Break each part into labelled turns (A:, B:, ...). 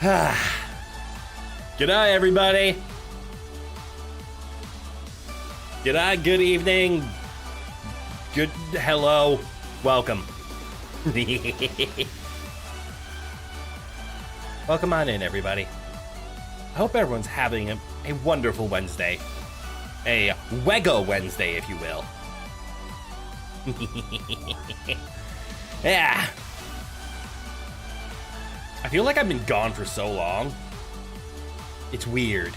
A: G'day, everybody. G'day, good evening. Good, hello, welcome. Welcome on in, everybody. I hope everyone's having a wonderful Wednesday. A Wego Wednesday, if you will. Yeah. I feel like I've been gone for so long. It's weird.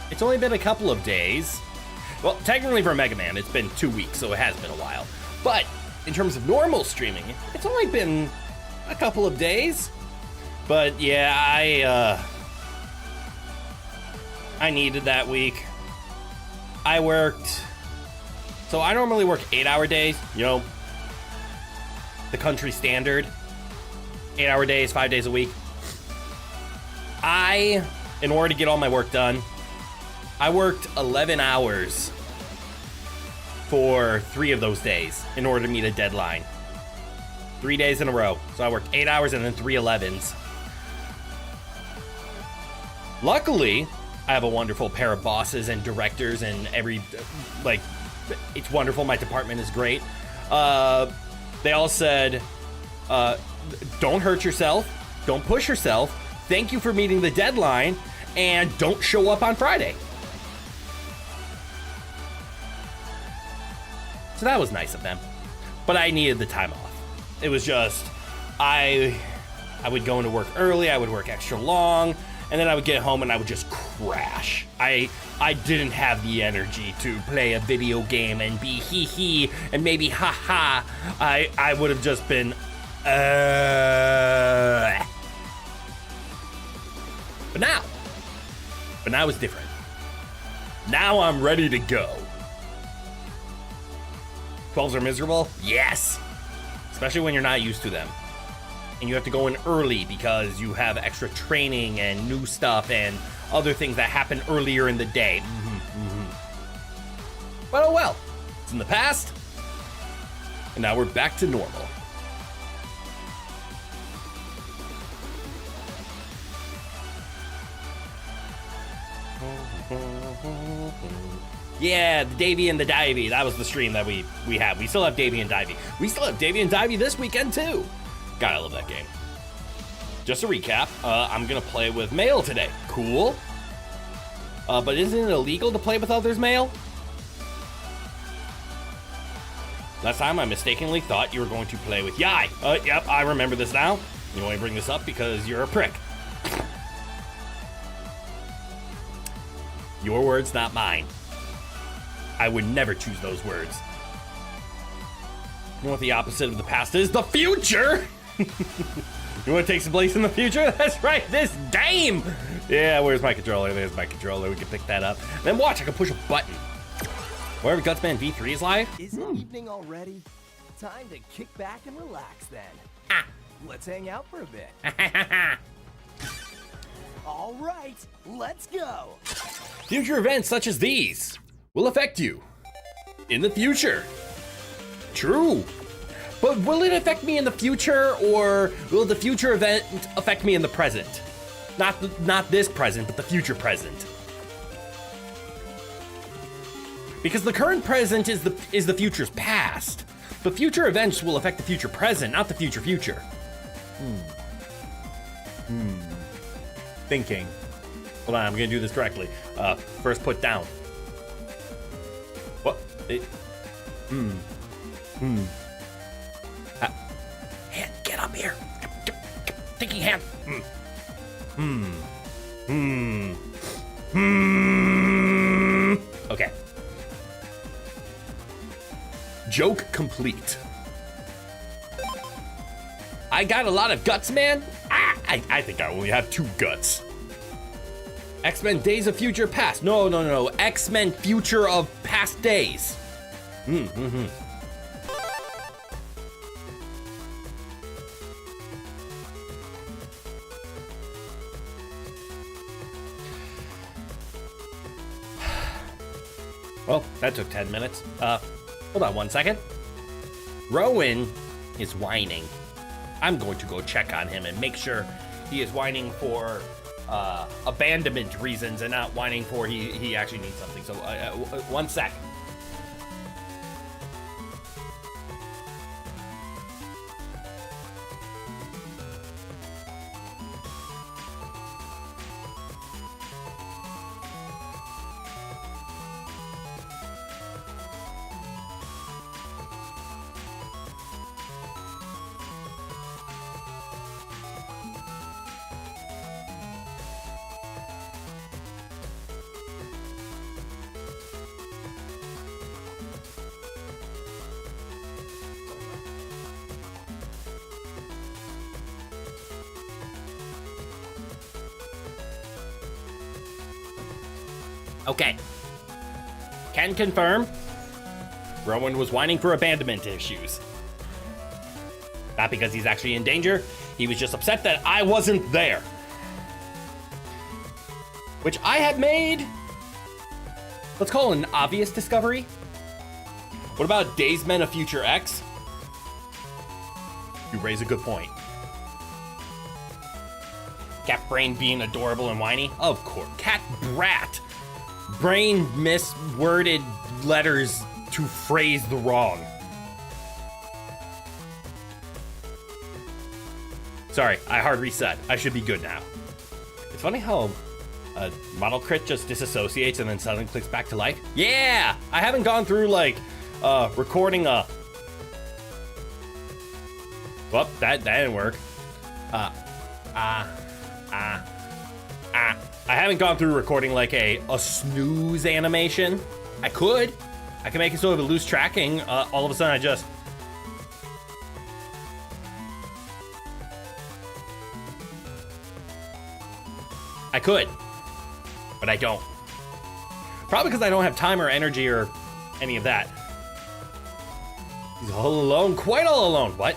A: It's only been a couple of days. Well, technically for Mega Man, it's been 2 weeks, so it has been a while. But in terms of normal streaming, it's only been a couple of days. But yeah, I needed that week. I worked, so I normally work 8-hour days, you know, the country standard. 8-hour days, 5 days a week. In order to get all my work done, I worked 11 hours for 3 of those days in order to meet a deadline. 3 days in a row. So I worked 8 hours and then 3 11s. Luckily, I have a wonderful pair of bosses and directors and it's wonderful. My department is great. They all said, don't hurt yourself, don't push yourself, thank you for meeting the deadline, and don't show up on Friday. So that was nice of them. But I needed the time off. It was just, I would go into work early, I would work extra long, and then I would get home and I would just crash. I didn't have the energy to play a video game and be hee and maybe ha. I would have just been But now it's different. Now I'm ready to go. 12s are miserable? Yes. Especially when you're not used to them. And you have to go in early because you have extra training and new stuff and other things that happen earlier in the day. But oh well. It's in the past. And now we're back to normal. Yeah, the Davy and the Divey. That was the stream that we had. We still have Davy and Divey. We still have Davy and Divey this weekend too. God, I love that game. Just a recap, I'm gonna play with mail today. Cool. But isn't it illegal to play with others' mail? Last time I mistakenly thought you were going to play with Yai. Yep, I remember this now. You only bring this up because you're a prick. Your words, not mine. I would never choose those words. You know what the opposite of the past is? The future! You want to take some place in the future? That's right, this game! Yeah, where's my controller? There's my controller. We can pick that up. Then watch, I can push a button. Wherever Gutsman V3 is live.
B: Is it evening already? Time to kick back and relax then. Let's hang out for a bit. All right, let's go.
A: Future events such as these will affect you in the future. True. But will it affect me in the future, or will the future event affect me in the present? Not this present, but the future present. Because the current present is the future's past. But future events will affect the future present, not the future future. Thinking. Hold on, I'm gonna do this correctly. First put down. What? Hand, get up here. Thinking hand. Okay. Joke complete. I got a lot of guts, man. I think I only have 2 guts. X-Men Days of Future Past. No. X-Men Future of Past Days. Well, that took 10 minutes. Hold on 1 second. Rowan is whining. I'm going to go check on him and make sure he is whining for abandonment reasons and not whining for he actually needs something. So 1 sec. Okay. Can confirm. Rowan was whining for abandonment issues. Not because he's actually in danger. He was just upset that I wasn't there. Which I had made, let's call it an obvious discovery. What about Days Men of Future X? You raise a good point. Cat Brain being adorable and whiny? Of course. Cat Brat. Brain misworded letters to phrase the wrong. Sorry, I hard reset. I should be good now. It's funny how a model crit just disassociates and then suddenly clicks back to life. Yeah! I haven't gone through like recording a... Well, that didn't work. I haven't gone through recording like a snooze animation. I could make it so of a loose tracking. All of a sudden I could, but I don't. Probably because I don't have time or energy or any of that. He's all alone, quite all alone. What?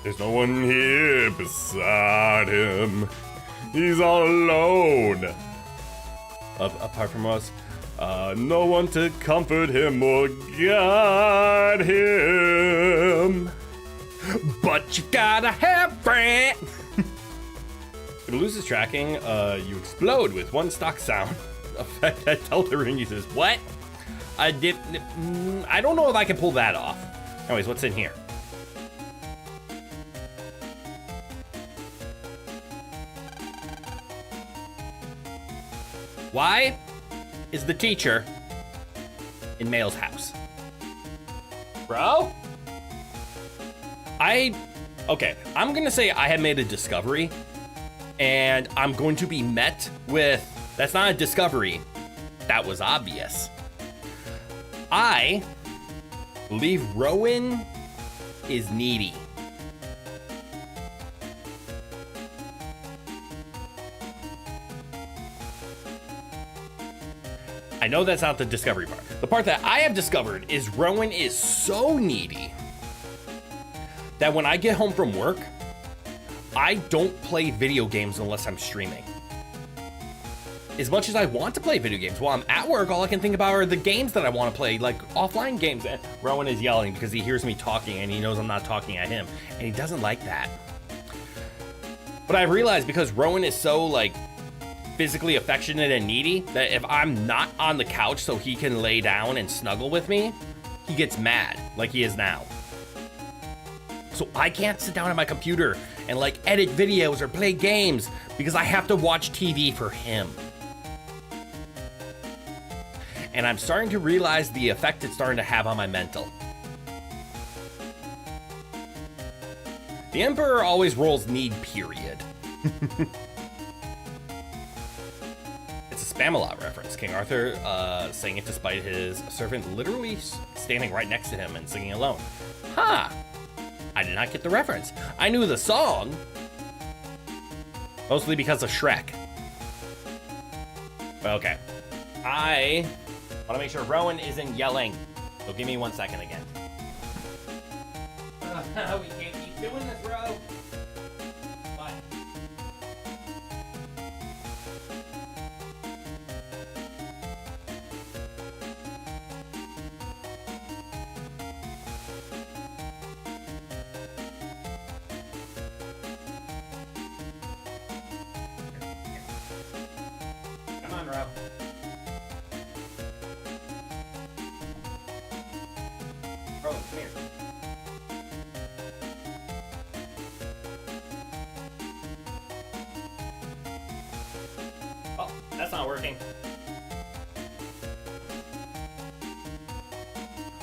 A: There's no one here beside him. He's all alone. Apart from us, no one to comfort him or guide him. But you gotta have friend. If it loses tracking, you explode with one stock sound effect that Deltarune uses. What? I don't know if I can pull that off. Anyways, what's in here? Why is the teacher in Mail's house? Bro? Okay, I'm gonna say I had made a discovery, and I'm going to be met with, that's not a discovery, that was obvious. I believe Rowan is needy. I know that's not the discovery part. The part that I have discovered is Rowan is so needy that when I get home from work, I don't play video games unless I'm streaming. As much as I want to play video games, while I'm at work, all I can think about are the games that I want to play, like offline games. And Rowan is yelling because he hears me talking and he knows I'm not talking at him. And he doesn't like that. But I realized because Rowan is so like physically affectionate and needy that if I'm not on the couch so he can lay down and snuggle with me, he gets mad like he is now. So I can't sit down at my computer and like edit videos or play games because I have to watch TV for him. And I'm starting to realize the effect it's starting to have on my mental. The Emperor always rolls need, period. It's a Spamalot reference. King Arthur saying it despite his servant literally standing right next to him and singing alone. Huh. I did not get the reference. I knew the song, mostly because of Shrek. But okay. I want to make sure Rowan isn't yelling. So give me 1 second again. We can't keep doing this, bro. Bye. Bro. Bro, come here. Oh, that's not working.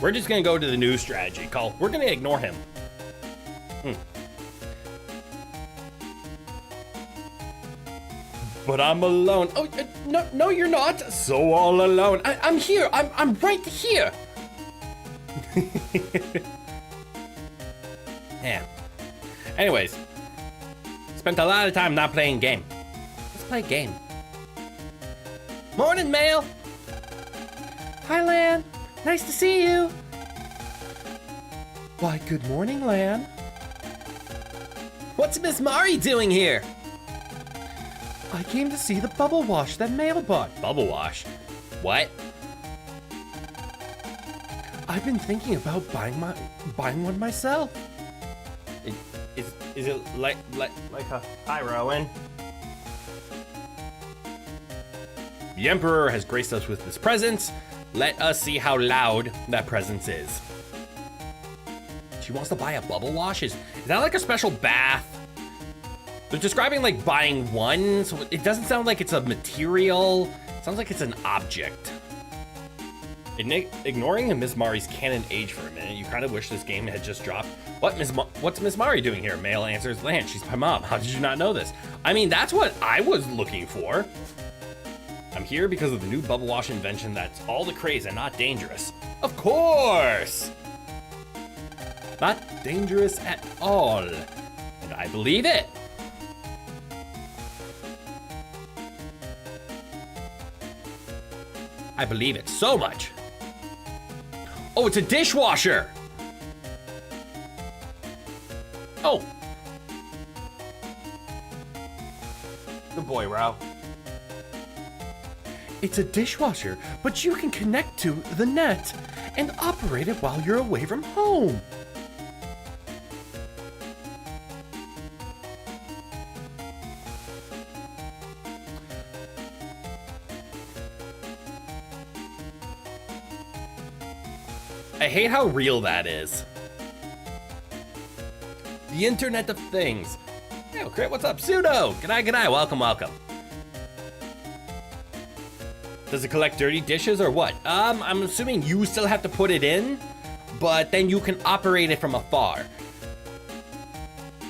A: We're just gonna go to the new strategy called we're gonna ignore him. But I'm alone. Oh, no, you're not. So all alone. I'm here. I'm right here. Yeah. Anyways, spent a lot of time not playing game. Let's play a game. Morning, Mail. Hi, Lan. Nice to see you. Why, good morning, Lan. What's Miss Mari doing here? I came to see the bubble wash that Mail bought. Bubble wash? What? I've been thinking about buying one myself. Is it like a hi, Rowan? The Emperor has graced us with his presence. Let us see how loud that presence is. She wants to buy a bubble wash? Is that like a special bath? They're describing like buying one, so it doesn't sound like it's a material. It sounds like it's an object. Ignoring Miss Mari's canon age for a minute, you kind of wish this game had just dropped. What's Miss Mari doing here? Mail answers, Lan, she's my mom. How did you not know this? I mean, that's what I was looking for. I'm here because of the new bubble wash invention that's all the craze and not dangerous. Of course! Not dangerous at all. And I believe it. I believe it so much. Oh, it's a dishwasher. Oh. Good boy, Rao. It's a dishwasher, but you can connect to the net and operate it while you're away from home. I hate how real that is. The Internet of Things. Yo, Crit, what's up? Pseudo! G'day, welcome. Does it collect dirty dishes or what? I'm assuming you still have to put it in, but then you can operate it from afar.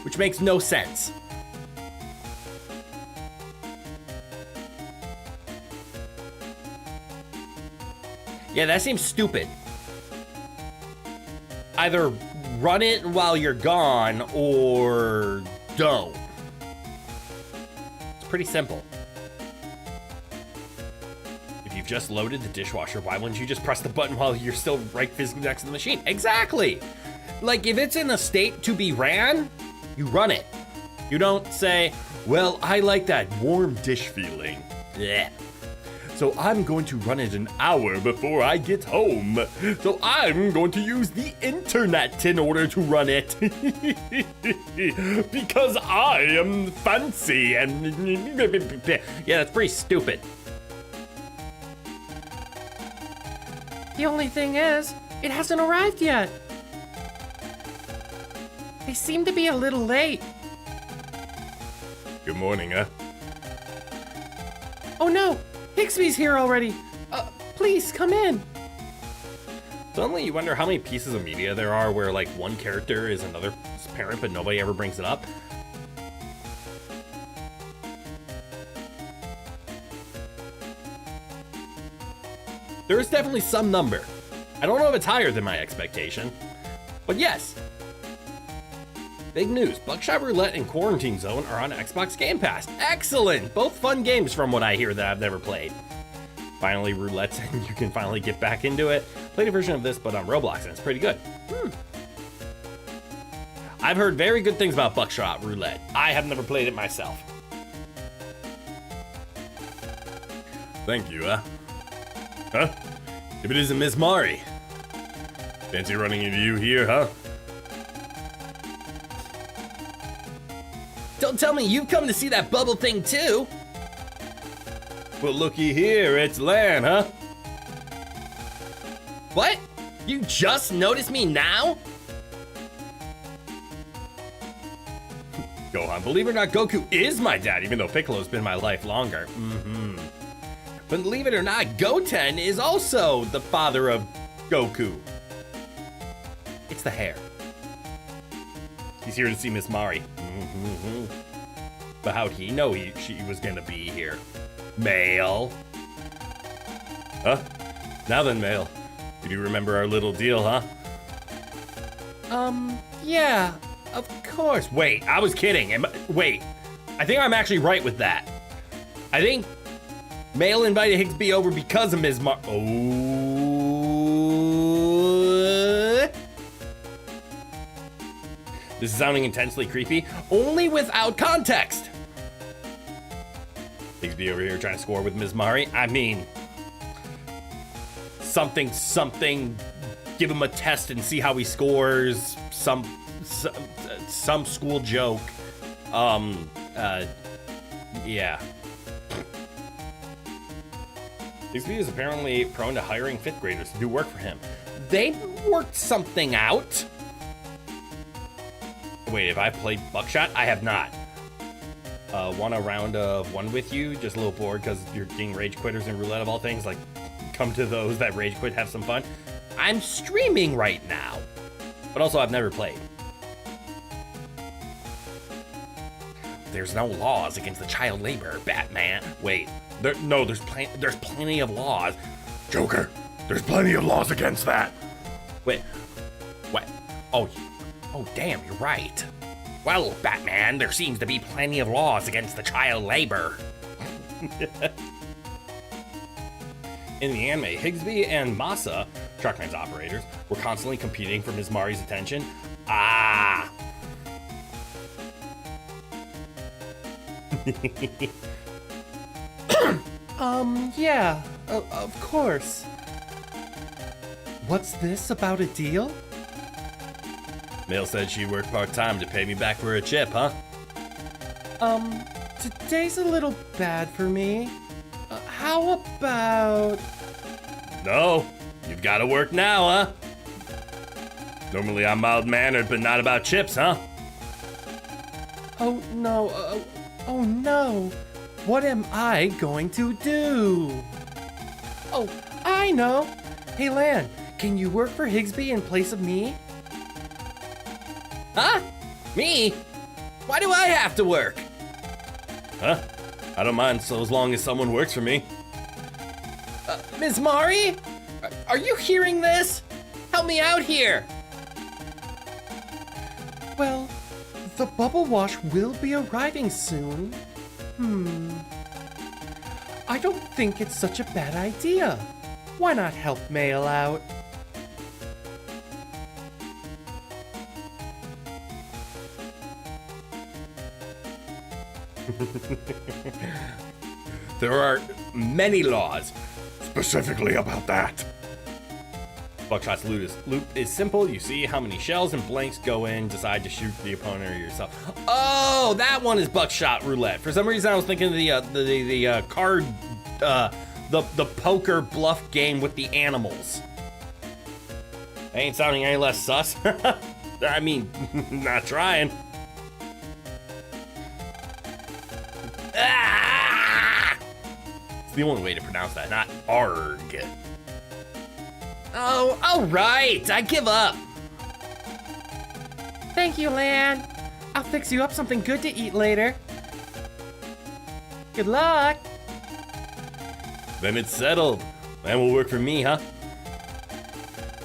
A: Which makes no sense. Yeah, that seems stupid. Either run it while you're gone or don't. It's pretty simple. If you've just loaded the dishwasher, why wouldn't you just press the button while you're still right physically next to the machine? Exactly. Like if it's in a state to be ran, you run it. You don't say, well, I like that warm dish feeling. Blech. So I'm going to run it an hour before I get home. So I'm going to use the internet in order to run it. Because I am fancy and... Yeah, that's pretty stupid. The only thing is, it hasn't arrived yet. They seem to be a little late. Good morning, Oh no! Higsby's here already. Please come in. Suddenly you wonder how many pieces of media there are where like one character is another's parent but nobody ever brings it up. There is definitely some number. I don't know if it's higher than my expectation, but yes. Big news, Buckshot Roulette and Quarantine Zone are on Xbox Game Pass. Excellent! Both fun games from what I hear that I've never played. Finally, roulette's and you can finally get back into it. Played a version of this, but on Roblox, and it's pretty good. I've heard very good things about Buckshot Roulette. I have never played it myself. Thank you, Huh? If it isn't Miss Mari. Fancy running into you here, huh? Don't tell me you've come to see that bubble thing too. Well, looky here, it's Lan, huh?
C: What? You just noticed me now?
A: Gohan, believe it or not, Goku is my dad, even though Piccolo's been my life longer. But believe it or not, Goten is also the father of Goku. It's the hair. He's here to see Miss Mari. But how'd he know she was gonna be here? Male. Huh? Now then, Male. You do remember our little deal, huh? Yeah, of course. Wait, I was kidding. Wait, I think I'm actually right with that. I think Male invited Higsby over because of Ms. This is sounding intensely creepy, only without context. Higsby over here trying to score with Ms. Mari. I mean, something, give him a test and see how he scores. Some school joke. Yeah. Higsby is apparently prone to hiring 5th graders to do work for him. They worked something out. Wait, have I played Buckshot? I have not. Want a round of one with you? Just a little bored because you're getting rage quitters in roulette of all things. Like, come to those that rage quit, have some fun. I'm streaming right now, but also I've never played. There's no laws against the child labor, Batman. Wait, there's plenty of laws. Joker, there's plenty of laws against that. Wait, what? Oh, damn, you're right. Well, Batman, there seems to be plenty of laws against the child labor. In the anime, Higsby and Masa, Truckman's operators, were constantly competing for Ms. Mari's attention. Ah! Yeah, of course. What's this about a deal? Mel said she worked part-time to pay me back for a chip, huh? Today's a little bad for me. How about... No, you've got to work now, huh? Normally I'm mild-mannered, but not about chips, huh? Oh, no. Oh, no. What am I going to do? Oh, I know. Hey, Lan, can you work for Higsby in place of me? Huh? Me? Why do I have to work? Huh? I don't mind so as long as someone works for me. Ms. Mari? Are you hearing this? Help me out here. Well, the bubble wash will be arriving soon. I don't think it's such a bad idea. Why not help Mail out? There are many laws specifically about that. Buckshot's loop is simple. You see how many shells and blanks go in, decide to shoot the opponent or yourself. Oh, that one is Buckshot Roulette. For some reason, I was thinking of the card, the poker bluff game with the animals. Ain't sounding any less sus. I mean, not trying. Ah! It's the only way to pronounce that, not arg. Oh, all right, I give up. Thank you, Lan. I'll fix you up something good to eat later. Good luck. Then it's settled. Lan will work for me, huh?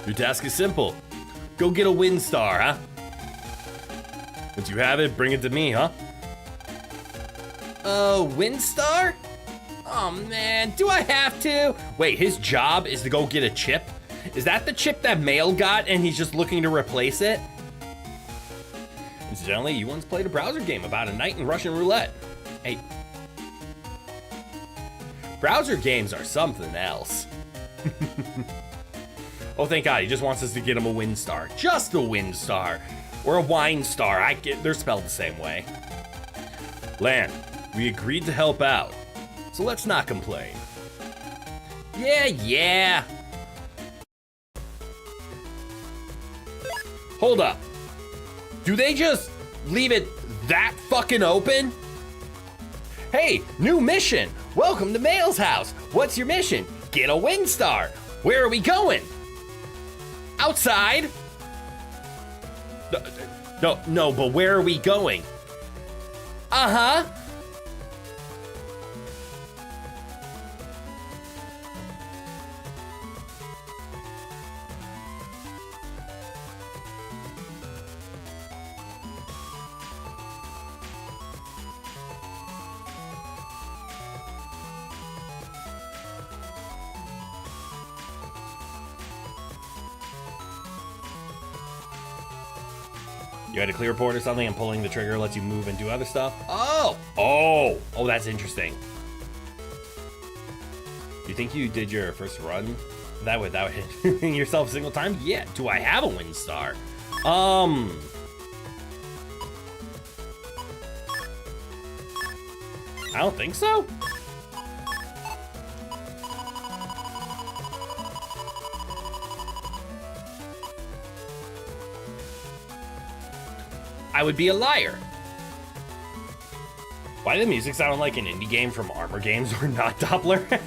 A: Your task is simple. Go get a win star, huh? Once you have it, bring it to me, huh? Win star? Oh man, do I have to? Wait, his job is to go get a chip? Is that the chip that Mail got and he's just looking to replace it? Incidentally, you once played a browser game about a knight in Russian roulette. Hey. Browser games are something else. Oh, thank God, he just wants us to get him a win star. Just a win star. Or a wine star. They're spelled the same way. Lan, we agreed to help out. so let's not complain. Yeah. Hold up. Do they just leave it that fucking open? Hey, new mission. Welcome to Mail's house. What's your mission? Get a wind star. Where are we going? Outside? No, but where are we going? Uh-huh. You had a clear port or something, and pulling the trigger lets you move and do other stuff? Oh, that's interesting. You think you did your first run that without hitting yourself a single time? Yeah. Do I have a wind star? I don't think so. I would be a liar. Why did the music sound like an indie game from Armor Games or not Doppler?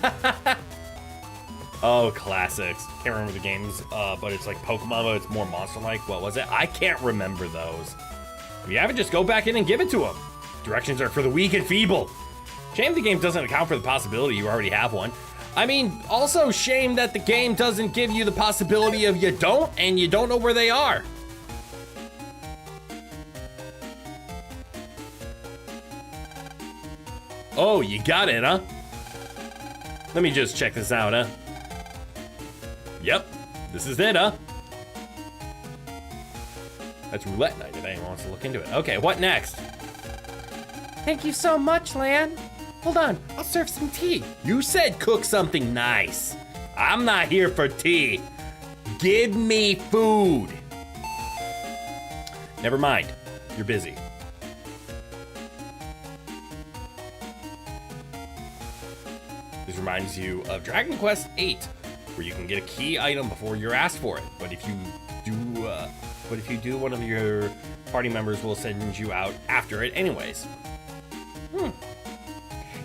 A: Oh, classics. Can't remember the games, but it's like Pokemon, but it's more monster-like. What was it? I can't remember those. If you have it, just go back in and give it to them. Directions are for the weak and feeble. Shame the game doesn't account for the possibility you already have one. I mean, also shame that the game doesn't give you the possibility of you don't, and you don't know where they are. Oh, you got it, huh? Let me just check this out, huh? Yep, this is it, huh? That's roulette night if anyone wants to look into it. Okay, what next? Thank you so much, Lan. Hold on, I'll serve some tea. You said cook something nice. I'm not here for tea. Give me food. Never mind, you're busy. This reminds you of Dragon Quest VIII, where you can get a key item before you're asked for it. But if you do, one of your party members will send you out after it anyways.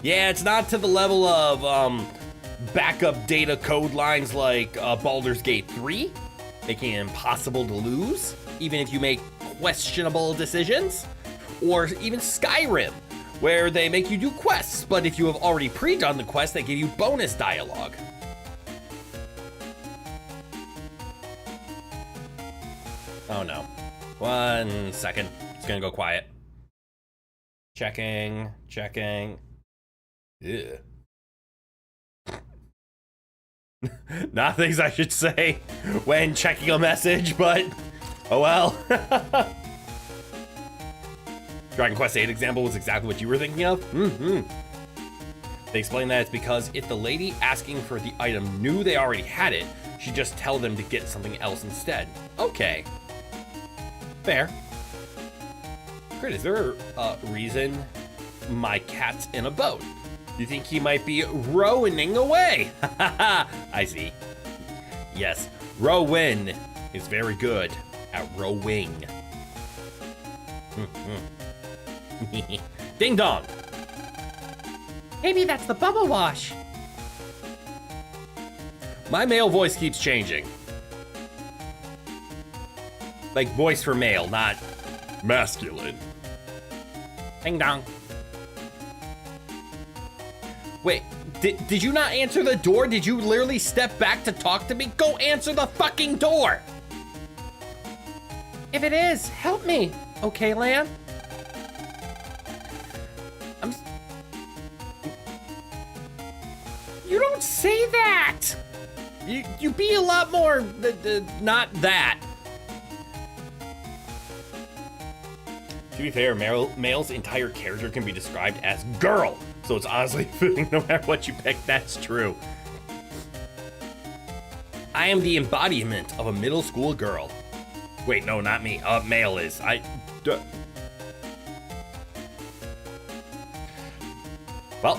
A: Yeah, it's not to the level of backup data code lines like Baldur's Gate 3, making it impossible to lose, even if you make questionable decisions, or even Skyrim, where they make you do quests, but if you have already pre-done the quest, they give you bonus dialogue. Oh no. 1 second. It's gonna go quiet. Checking. Ew. Not things I should say when checking a message, but oh well. Dragon Quest VIII example was exactly what you were thinking of? They explain that it's because if the lady asking for the item knew they already had it, she'd just tell them to get something else instead. Okay. Fair. Crit, is there a reason my cat's in a boat? You think he might be rowing away? I see. Yes, Rowan is very good at rowing. Ding dong. Maybe that's the bubble wash. My male voice keeps changing. Like voice for male, not masculine. Ding dong. Wait, did you not answer the door? Did you literally step back to talk to me? Go answer the fucking door! If it is, help me. Okay, Lan? You don't say that! You be a lot more, not that. To be fair, Male's entire character can be described as girl, so it's honestly fitting no matter what you pick, that's true. I am the embodiment of a middle school girl. Wait, no, not me. Male is. Well,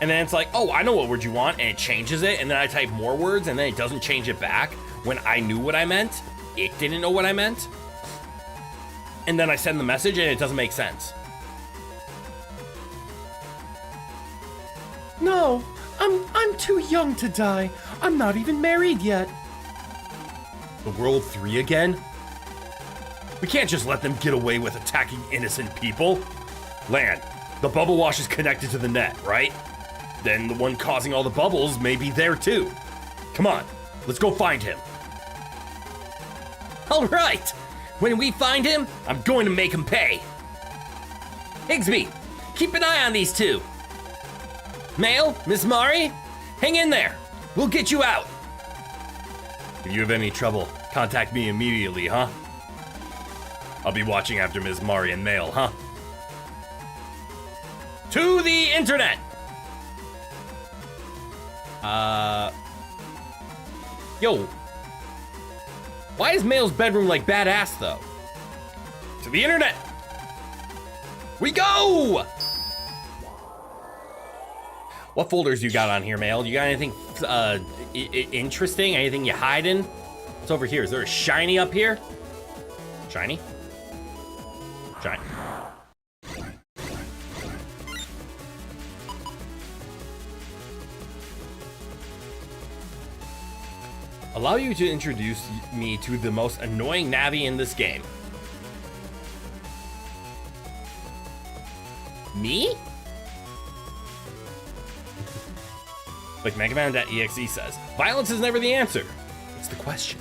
A: And then it's like, oh, I know what word you want, and it changes it, and then I type more words, and then it doesn't change it back when I knew what I meant. It didn't know what I meant. And then I send the message, and it doesn't make sense.
D: No, I'm too young to die. I'm not even married yet.
A: The World 3 again? We can't just let them get away with attacking innocent people. Lan, the bubble wash is connected to the net, right? Then the one causing all the bubbles may be there too. Come on, let's go find him.
C: All right. When we find him, I'm going to make him pay. Higsby, keep an eye on these two. Mail, Miss Mari, hang in there. We'll get you out.
A: If you have any trouble, contact me immediately, huh? I'll be watching after Ms. Mari and Mail, huh? To the internet!
C: Yo, why is Mail's bedroom like badass though?
A: To the internet!
C: We go!
A: What folders you got on here, Mail? You got anything interesting? Anything you hiding? What's over here? Is there a shiny up here? Shiny? Shiny. Allow you to introduce me to the most annoying Navi in this game.
C: Me?
A: Like MegaMan.exe says, violence is never the answer. It's the question.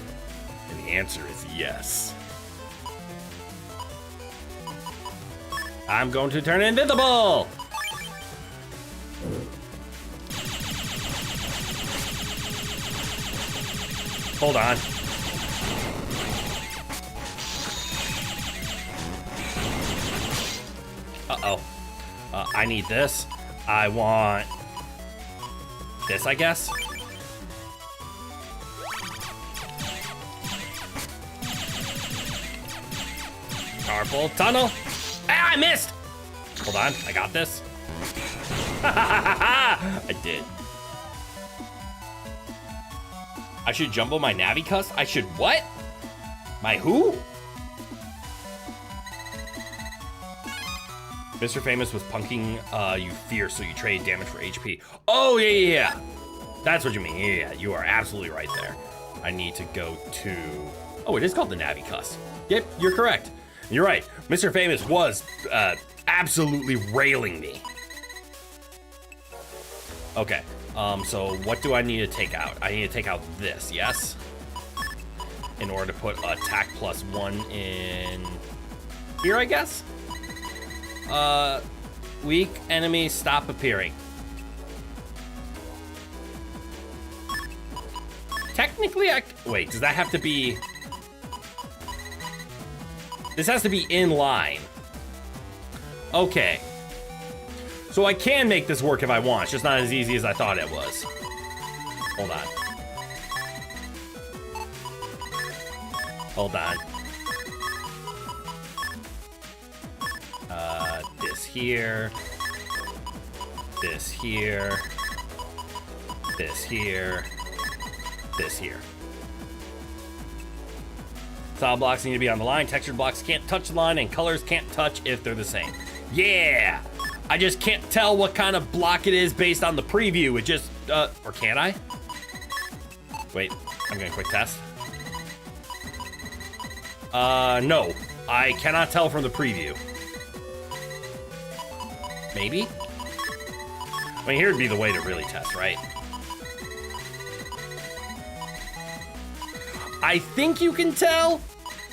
A: And the answer is yes. I'm going to turn invisible! Hold on. Uh-oh. I need this. I want this, I guess. Carpal tunnel. Ah, I missed! Hold on, I got this. I did. I should jumble my Navi cuss? I should what? My who? Mr. Famous was punking you fierce, so you trade damage for HP. Oh, yeah. That's what you mean. Yeah, you are absolutely right there. I need to go to... Oh, it is called the Navi cuss. Yep, you're correct. You're right. Mr. Famous was absolutely railing me. Okay, so what do I need to take out? I need to take out this, yes? In order to put attack +1 in here, I guess? Weak enemies stop appearing. Technically, wait, does that have to be... This has to be in line. Okay. So I can make this work if I want. It's just not as easy as I thought it was. Hold on. Hold on. This here. This here. This here. This here. Solid blocks need to be on the line. Textured blocks can't touch the line, and colors can't touch if they're the same. Yeah! I just can't tell what kind of block it is based on the preview. It just, or can I? Wait, I'm gonna quick test. No. I cannot tell from the preview. Maybe? I mean, here would be the way to really test, right? I think you can tell.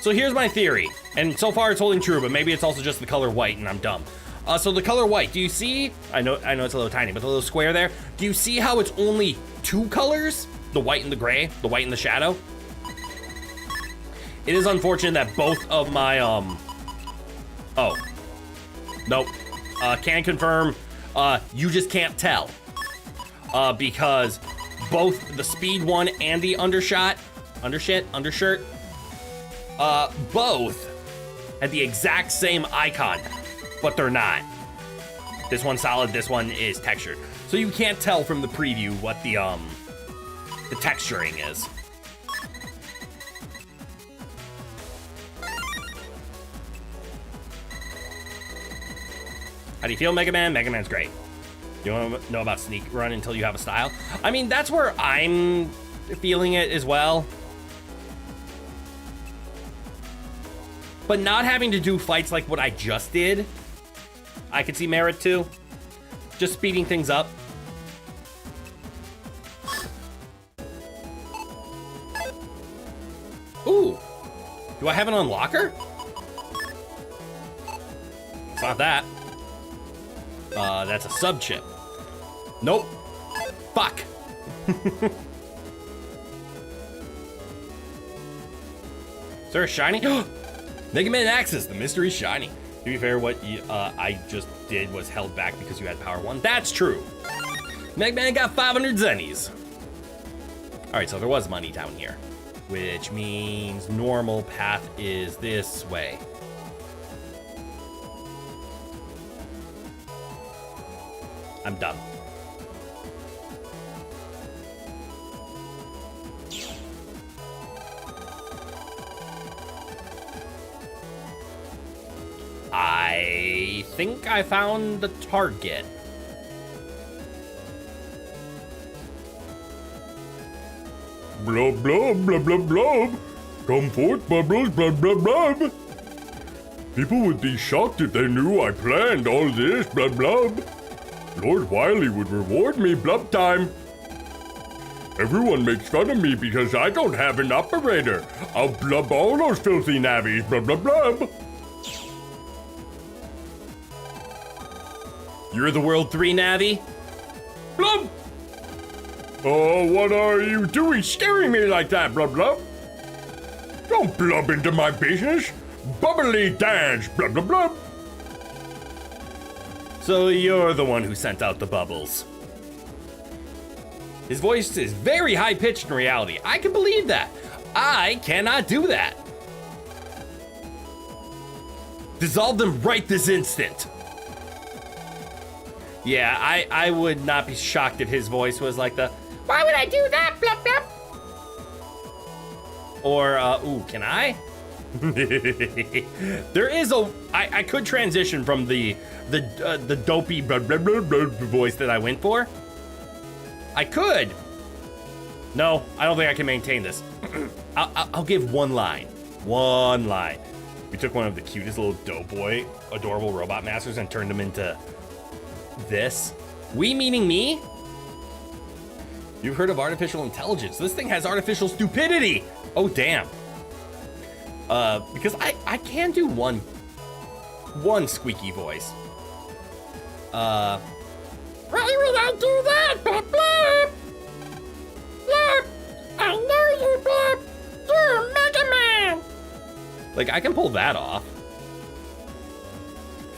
A: So here's my theory. And so far it's holding true, but maybe it's also just the color white and I'm dumb. So the color white, do you see? I know it's a little tiny, but the little square there. Do you see how it's only two colors? The white and the gray, the white and the shadow? It is unfortunate that both of my, oh. Nope. Can confirm, you just can't tell. Because both the speed one and the undershirt, both had the exact same icon, but they're not. This one's solid, this one is textured. So you can't tell from the preview what the texturing is. How do you feel, Mega Man? Mega Man's great. You don't know about Sneak Run until you have a style? I mean, that's where I'm feeling it as well. But not having to do fights like what I just did, I could see merit to. Just speeding things up. Ooh. Do I have an unlocker? It's not that. That's a sub chip. Nope. Fuck. Is there a shiny? Mega Man Axis, the mystery shiny. To be fair, what I just did was held back because you had Power 1. That's true. Mega Man got 500 zennies. All right, so there was money down here, which means normal path is this way. I'm done. I think I found the target.
E: Blub, blub, blub, blub, blub. Come forth, bubbles, blub, blub, blub. People would be shocked if they knew I planned all this, blub, blub. Lord Wily would reward me blub time. Everyone makes fun of me because I don't have an operator. I'll blub all those filthy navvies, blub, blub, blub.
A: You're the World 3 Navi?
E: Blub! Oh, what are you doing scaring me like that, blub, blub? Don't blub into my business. Bubbly dance, blub, blub, blub.
A: So you're the one who sent out the bubbles. His voice is very high-pitched in reality. I can believe that. I cannot do that. Dissolve them right this instant. Yeah, I would not be shocked if his voice was like the, why would I do that, blup, blup? Or, ooh, can I? There is I could transition from the dopey blah, blah, blah, blah voice that I went for. I could. No, I don't think I can maintain this. I'll give one line. One line. We took one of the cutest little doughboy, adorable robot masters and turned them into this. We meaning me? You've heard of artificial intelligence. This thing has artificial stupidity. Oh, damn. Because I can do one squeaky voice. Why would I do that? Blop, blop. Blop. I know you, Blop. You're Mega Man. Like, I can pull that off.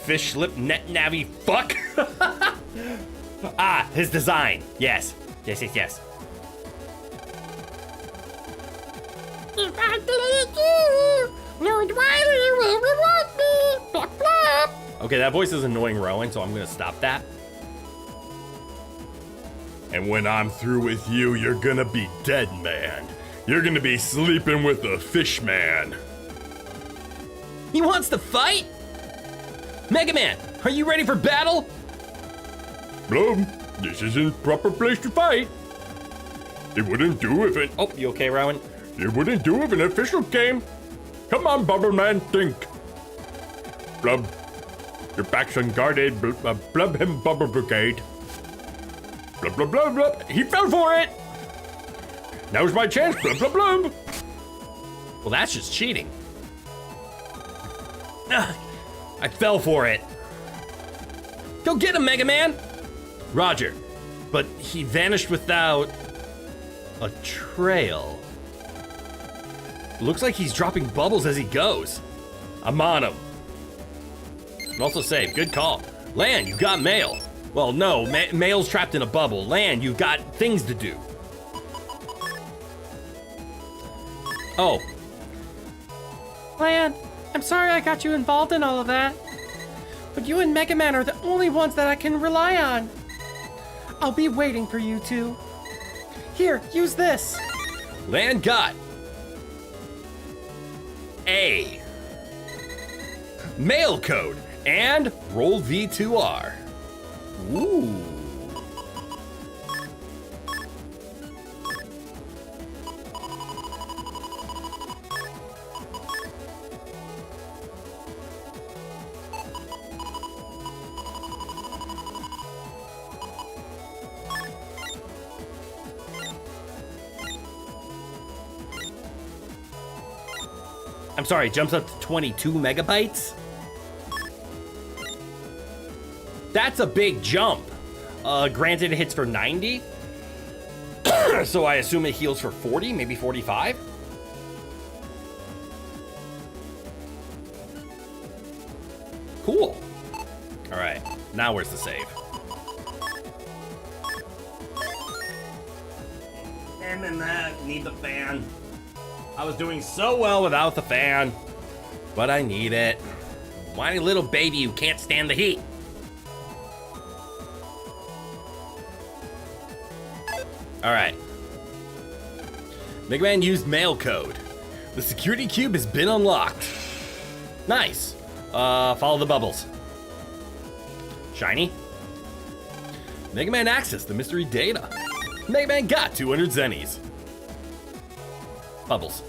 A: Fish slip net navi fuck. Ah, his design. Yes. Yes, yes, yes. If I did you, Lord Wily will reward me. Blop, blop. Okay, that voice is annoying Rowan, so I'm gonna stop that.
E: And when I'm through with you, you're gonna be dead, man. You're gonna be sleeping with the fish man.
C: He wants to fight? Mega Man, are you ready for battle?
E: Blum, this isn't proper place to fight. It wouldn't do if it.
A: Oh, you okay, Rowan?
E: It wouldn't do if an official came. Come on, Bubble Man, think. Blub, your back's unguarded. Blub him, Bubble Brigade. Blub, blub, blub, blub. He fell for it. Now's my chance. Blub, blub, blub.
A: Well, that's just cheating. I fell for it. Go get him, Mega Man. Roger. But he vanished without a trail. Looks like he's dropping bubbles as he goes. I'm on him. And also say, good call. Lan, you got mail. Well, no, mail's trapped in a bubble. Lan, you've got things to do. Oh.
D: Lan, I'm sorry I got you involved in all of that. But you and Mega Man are the only ones that I can rely on. I'll be waiting for you two. Here, use this.
C: Land got A. Mail code and roll V2R. Ooh. I'm sorry, it jumps up to 22 megabytes? That's a big jump. Granted, it hits for 90. So I assume it heals for 40, maybe 45? Cool. All right, now where's the save? Need the fan. I was doing so well without the fan, but I need it. Whiny little baby who can't stand the heat. All right. Mega Man used mail code. The security cube has been unlocked. Nice. Follow the bubbles. Shiny. Mega Man accessed the mystery data. Mega Man got 200 zennies. Bubbles.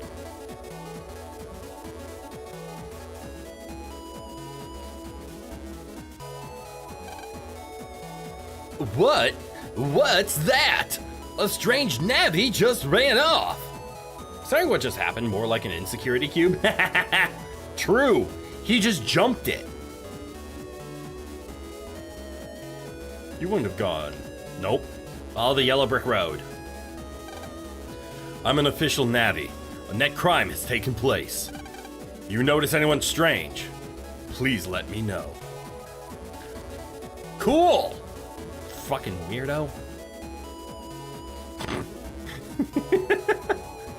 C: What? What's that? A strange navvy just ran off. Sorry, what just happened? More like an insecurity cube? True. He just jumped it. You wouldn't have gone. Nope. Follow the yellow brick road. I'm an official navvy. A net crime has taken place. You notice anyone strange? Please let me know. Cool! Fucking weirdo.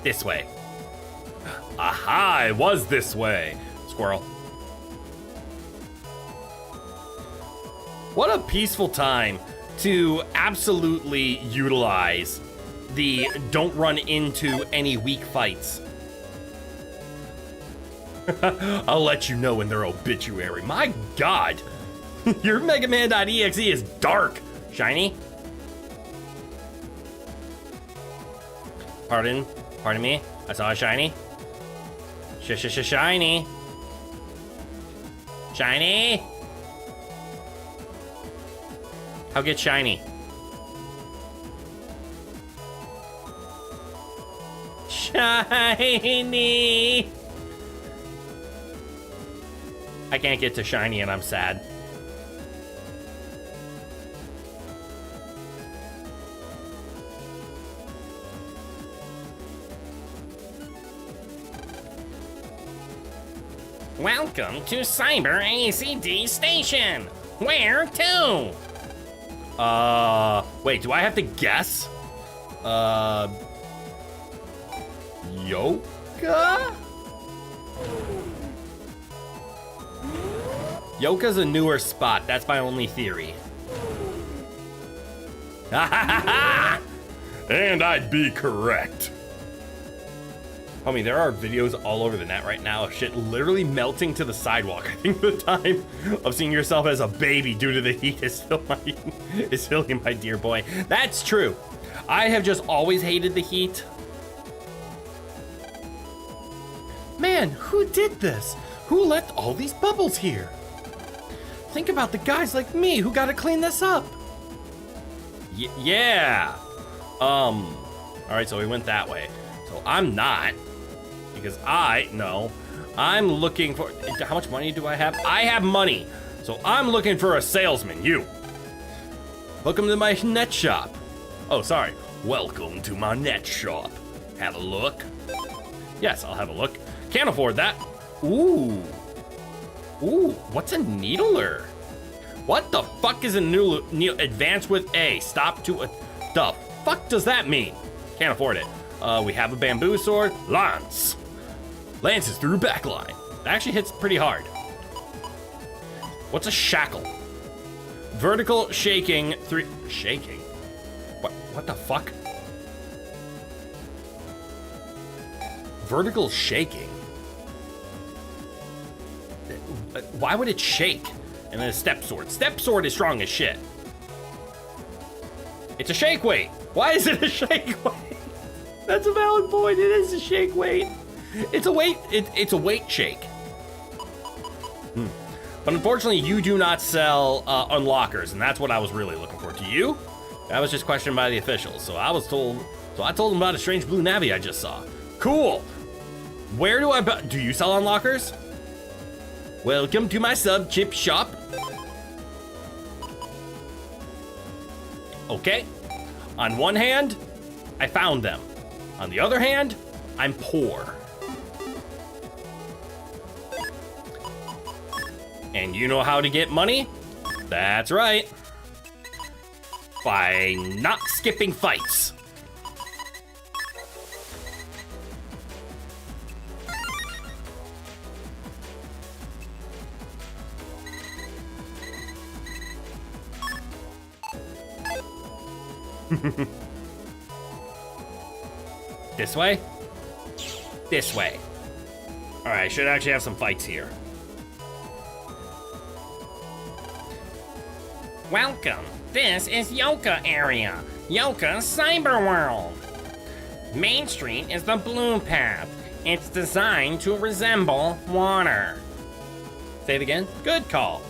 C: This way. Aha, it was this way. Squirrel. What a peaceful time to absolutely utilize the don't run into any weak fights. I'll let you know in their obituary. My God, your Mega Man.exe is dark. Shiny? Pardon me. I saw a shiny. Shiny. Shiny? How get shiny? Shiny! I can't get to shiny and I'm sad. Welcome to Cyber ACD Station. Where to? Wait, do I have to guess? Yoka? Yoka's a newer spot. That's my only theory. And I'd be correct. Homie, there are videos all over the net right now of shit literally melting to the sidewalk. I think the time of seeing yourself as a baby due to the heat is filling my dear boy. That's true. I have just always hated the heat.
D: Man, who did this? Who left all these bubbles here? Think about the guys like me who gotta clean this up.
C: Yeah. All right, so we went that way. So I'm not, because I'm looking for, how much money do I have? I have money. So I'm looking for a salesman, you. Welcome to my net shop. Oh, sorry. Welcome to my net shop. Have a look. Yes, I'll have a look. Can't afford that. Ooh, what's a needler? What the fuck is a needle? Advance with A. Stop to a. The fuck does that mean? Can't afford it. We have a bamboo sword. Lance. Lances through backline. That actually hits pretty hard. What's a shackle? Vertical shaking. Shaking?
A: What the fuck? Vertical shaking. Why would it shake? And then a step sword. Step sword is strong as shit. It's a shake weight. Why is it a shake weight? That's a valid point. It is a shake weight. It's a weight. It's a weight shake. But unfortunately, you do not sell unlockers, and that's what I was really looking for. Do you? That was just questioned by the officials. So I told them about a strange blue navy I just saw. Cool. Where do do you sell unlockers? Welcome to my sub chip shop. Okay. On one hand, I found them. On the other hand, I'm poor. And you know how to get money? That's right. By not skipping fights. This way? This way. All right, should actually have some fights here. Welcome. This is Yoka area. Yoka Cyber World. Main Street is the blue path. It's designed to resemble water. Say it again. Good call.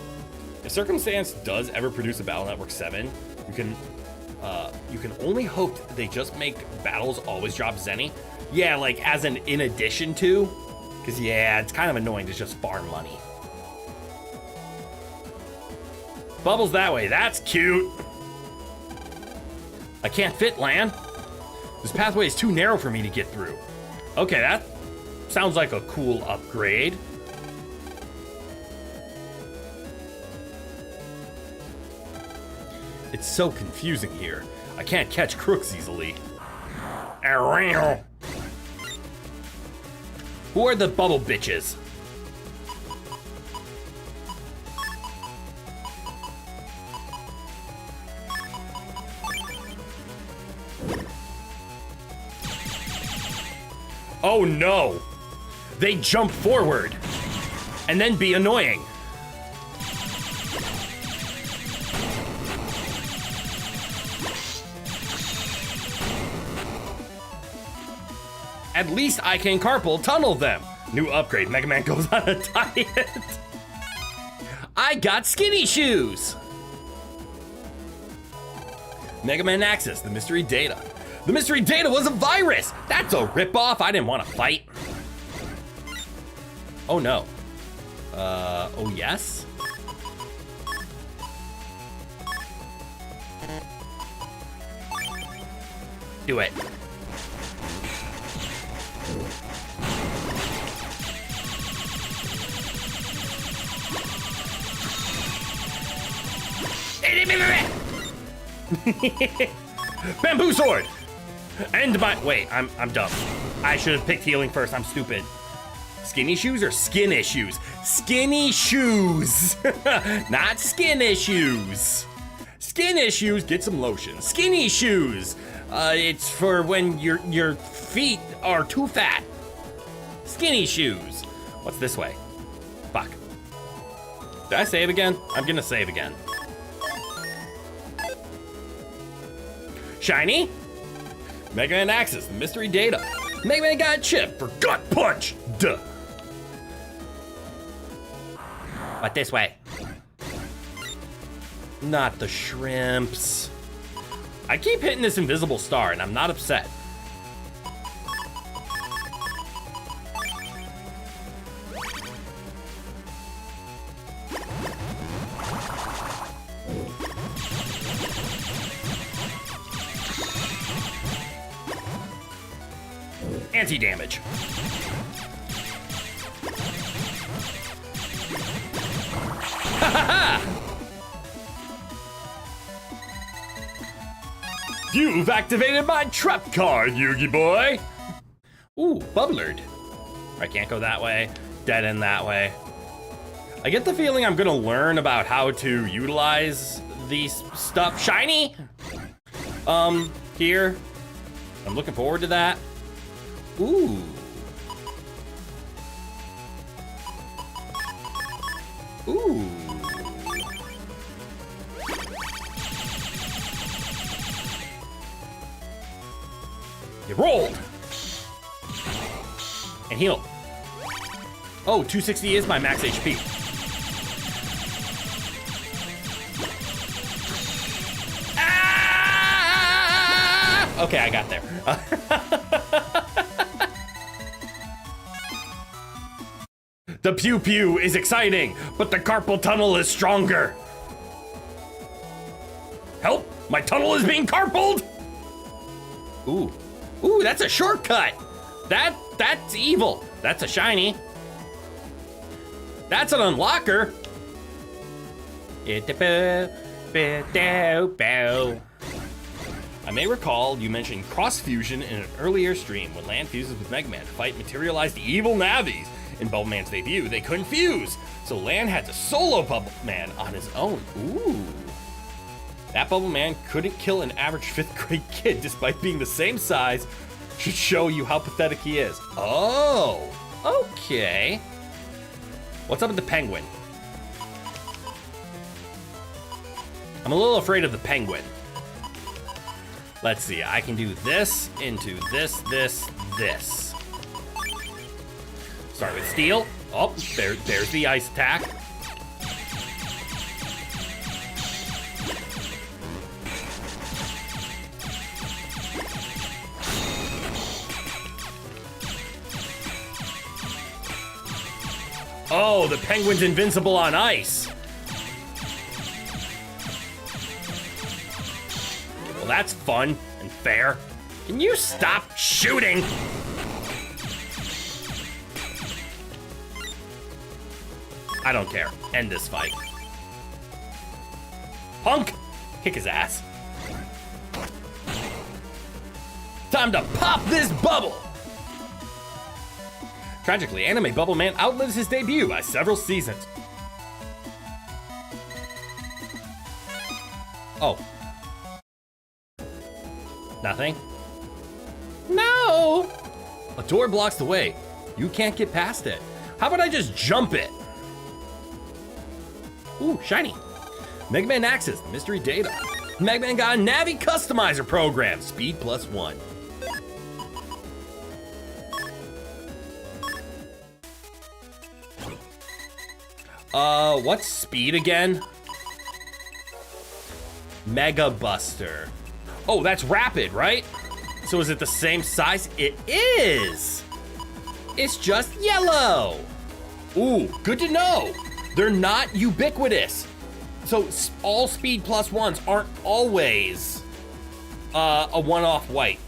A: If Circumstance does ever produce a Battle Network 7, you can only hope that they just make battles always drop Zenny. Yeah, like as an in addition to, because yeah, it's kind of annoying to just farm money. Bubbles that way, that's cute. I can't fit, Lan. This pathway is too narrow for me to get through. Okay, that sounds like a cool upgrade. It's so confusing here. I can't catch crooks easily. Who are the bubble bitches? Oh no! They jump forward and then be annoying. At least I can carpal tunnel them. New upgrade, Mega Man goes on a diet. I got skinny shoes. Mega Man Access, the mystery data. The mystery data was a virus. That's a ripoff. I didn't want to fight. Oh no. Oh yes? Do it. Bamboo sword! And wait, I'm dumb. I should have picked healing first, I'm stupid. Skinny shoes or skin issues? Skinny shoes! Not skin issues. Skin issues, get some lotion. Skinny shoes, it's for when your feet are too fat. Skinny shoes. What's this way? Fuck. Did I save again? I'm gonna save again. Shiny? Mega Man Access, the mystery data. Mega Man got a chip for gut punch. Duh. But this way. Not the shrimps. I keep hitting this invisible star and I'm not upset. Anti-damage. Ha ha ha! You've activated my trap card, Yugi boy! Ooh, Bubblard. I can't go that way. Dead end that way. I get the feeling I'm gonna learn about how to utilize these stuff. Shiny? Can here. I'm looking forward to that. Ooh. Ooh. It rolled. And heal. Oh, 260 is my max HP. Ah! Okay, I got there. The pew pew is exciting, but the carpal tunnel is stronger. Help! My tunnel is being carpaled! Ooh. Ooh, that's a shortcut! That's evil. That's a shiny. That's an unlocker. I may recall you mentioned cross fusion in an earlier stream. When Land fuses with Mega Man to fight materialized evil Navis. In Bubble Man's debut, they couldn't fuse, so Land had to solo Bubble Man on his own. Ooh. That Bubble Man couldn't kill an average 5th grade kid despite being the same size. Should show you how pathetic he is. Oh, okay. What's up with the penguin? I'm a little afraid of the penguin. Let's see, I can do this into this. Start with steel. Oh, there's the ice attack. Oh, the penguin's invincible on ice. Well, that's fun and fair. Can you stop shooting? I don't care. End this fight. Punk! Kick his ass. Time to pop this bubble! Tragically, Anime Bubble Man outlives his debut by several seasons. Oh. Nothing? No! A door blocks the way. You can't get past it. How about I just jump it? Ooh, shiny. Mega Man Access, mystery data. Mega Man got a Navi customizer program, speed +1. What's speed again? Mega Buster. Oh, that's rapid, right? So is it the same size? It is! It's just yellow. Ooh, good to know. They're not ubiquitous. So all speed +1s aren't always a one-off white.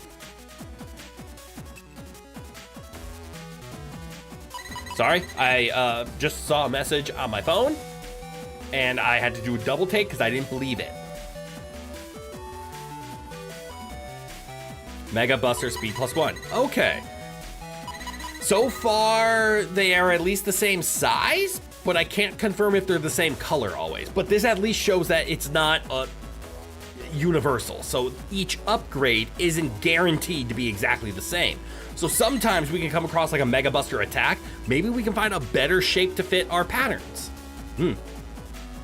A: Sorry, I just saw a message on my phone and I had to do a double take because I didn't believe it. Mega Buster speed +1. Okay. So far, they are at least the same size, but I can't confirm if they're the same color always. But this at least shows that it's not universal. So each upgrade isn't guaranteed to be exactly the same. So sometimes we can come across like a Mega Buster attack. Maybe we can find a better shape to fit our patterns.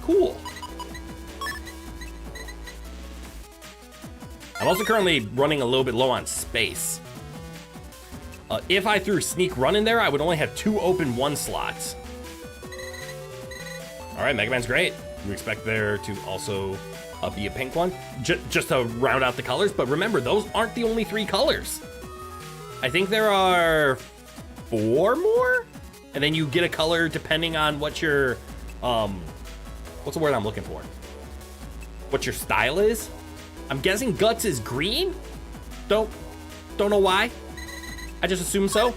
A: Cool. I'm also currently running a little bit low on space. If I threw Sneak Run in there, I would only have 2 open 1 slots. All right, Mega Man's great. You expect there to also be a pink one? Just to round out the colors, but remember, those aren't the only 3 colors. I think there are 4 more? And then you get a color depending on what your, what's the word I'm looking for? What your style is? I'm guessing Guts is green? Don't know why. I just assume so.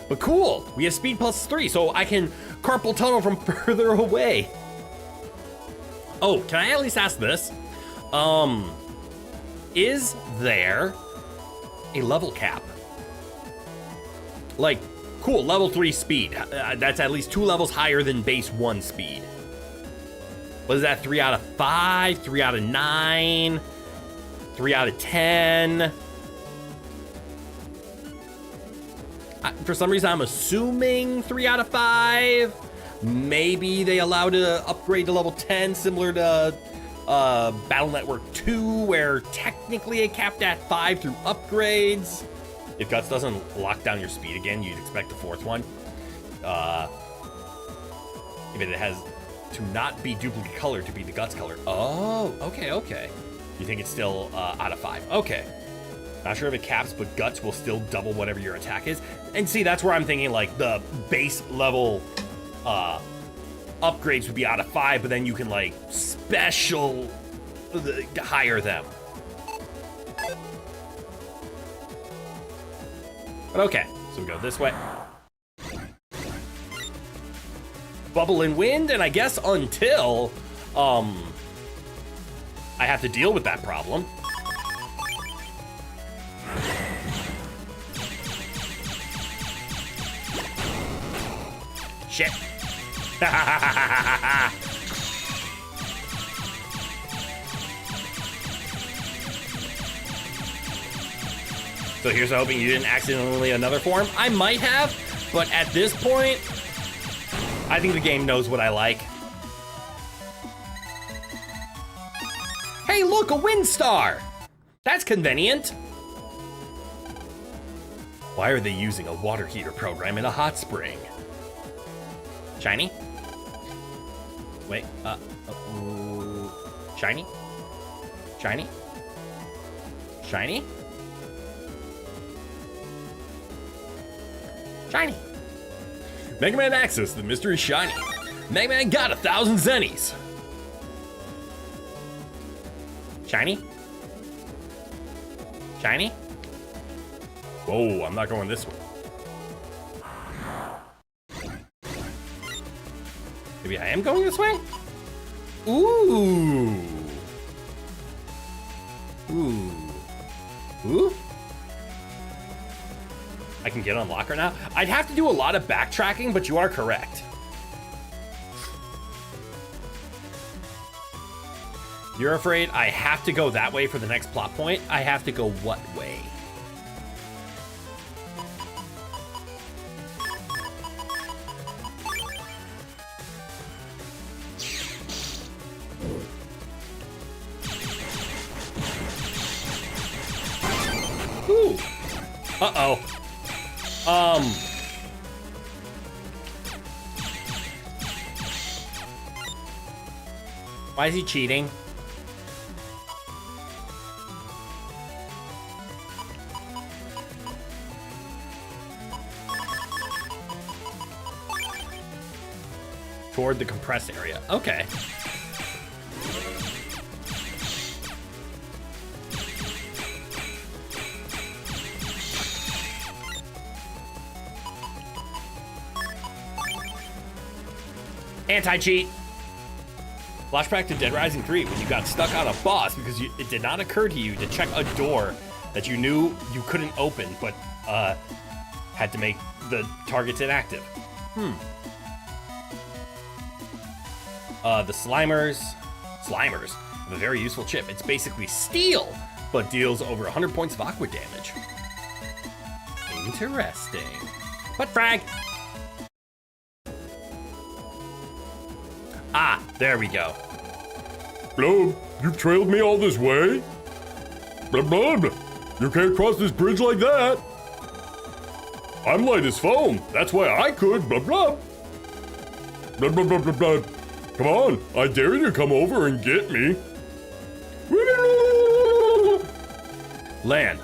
A: But cool, we have speed +3, so I can carpal tunnel from further away. Oh, can I at least ask this? Is there a level cap? Like, cool, level 3 speed. That's at least 2 levels higher than base 1 speed. What is that, 3 out of 5, 3 out of 9? 3 out of 10. For some reason, I'm assuming 3 out of 5. Maybe they allow to upgrade to level 10, similar to Battle Network 2, where technically it capped at 5 through upgrades. If Guts doesn't lock down your speed again, you'd expect the 4th one. If it has to not be duplicate color to be the Guts color. Oh, okay. You think it's still out of 5. Okay. Not sure if it caps, but Guts will still double whatever your attack is. And see, that's where I'm thinking like the base level upgrades would be out of 5, but then you can like special higher them. But okay, so we go this way. Bubble and wind, and I guess until I have to deal with that problem. Shit. So here's hoping you didn't accidentally another form. I might have, but at this point, I think the game knows what I like. Hey, look, a wind star! That's convenient. Why are they using a water heater program in a hot spring? Shiny? Wait, shiny? Shiny? Shiny? Shiny. Mega Man Access, the mystery shiny. Mega Man got 1,000 zennies. Shiny? Shiny? Whoa, I'm not going this way. Maybe I am going this way? Ooh. Ooh. Ooh? I can get on locker now? I'd have to do a lot of backtracking, but you are correct. You're afraid I have to go that way for the next plot point? I have to go what way? Ooh. Uh-oh. Why is he cheating? Toward the compressed area. Okay. Anti-cheat. Flashback to Dead Rising 3 when you got stuck on a boss because it did not occur to you to check a door that you knew you couldn't open, but had to make the targets inactive. The Slimers have a very useful chip. It's basically steel, but deals over 100 points of aqua damage. Interesting. Butt frag. Ah, there we go.
E: Blub, you've trailed me all this way? Blub, blub, you can't cross this bridge like that. I'm light as foam. That's why I could. Blub, blub. Blub, blub, blub, blub, blub. Come on, I dare you to come over and get me.
A: Lan,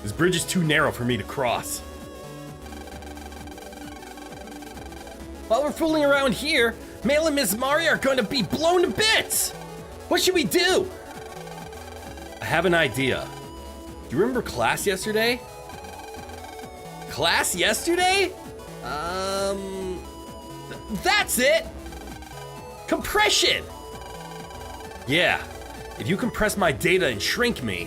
A: this bridge is too narrow for me to cross. While we're fooling around here, Mail and Ms. Mari are going to be blown to bits! What should we do? I have an idea. Do you remember class yesterday? Class yesterday? That's it! Compression! Yeah, if you compress my data and shrink me,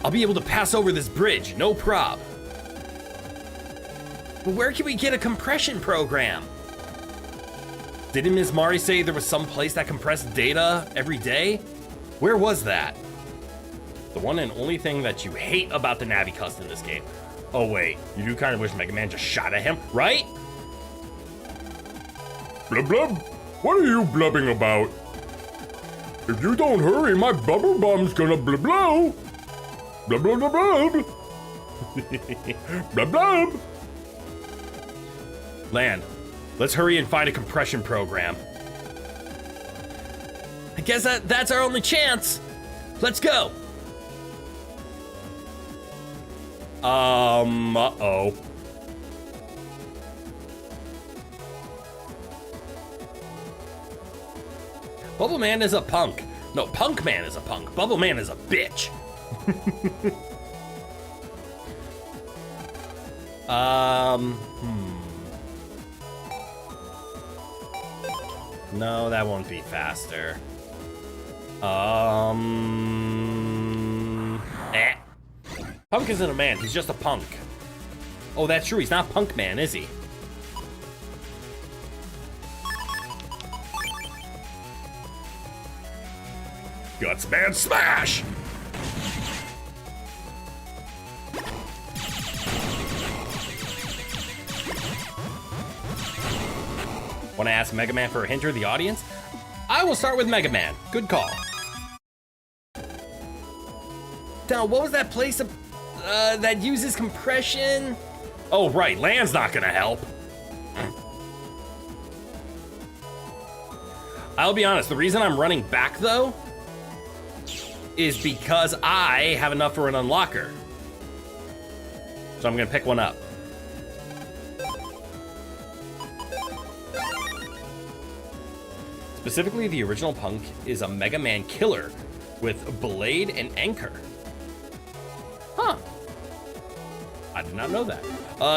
A: I'll be able to pass over this bridge, no prob. But where can we get a compression program? Didn't Ms. Mari say there was some place that compressed data every day? Where was that? The one and only thing that you hate about the Navicust in this game. Oh wait, you do kind of wish Mega Man just shot at him, right?
E: Blub blub. What are you blubbing about? If you don't hurry, my bubble bomb's gonna blub blow. Blub blub blub blub. Blub blub.
A: Lan, let's hurry and find a compression program.
C: I guess that's our only chance. Let's go.
A: Uh-oh. Bubble Man is a punk. No, Punk Man is a punk. Bubble Man is a bitch. No, that won't be faster. Punk isn't a man, he's just a punk. Oh, that's true, he's not Punk Man, is he? Guts Man Smash! Want to ask Mega Man for a hint or the audience? I will start with Mega Man. Good call. Now, what was that place that uses compression? Oh, right. Lan's not gonna help. I'll be honest. The reason I'm running back, though, is because I have enough for an unlocker. So I'm gonna pick one up. Specifically, the original Punk is a Mega Man killer with blade and anchor. Huh. I did not know that.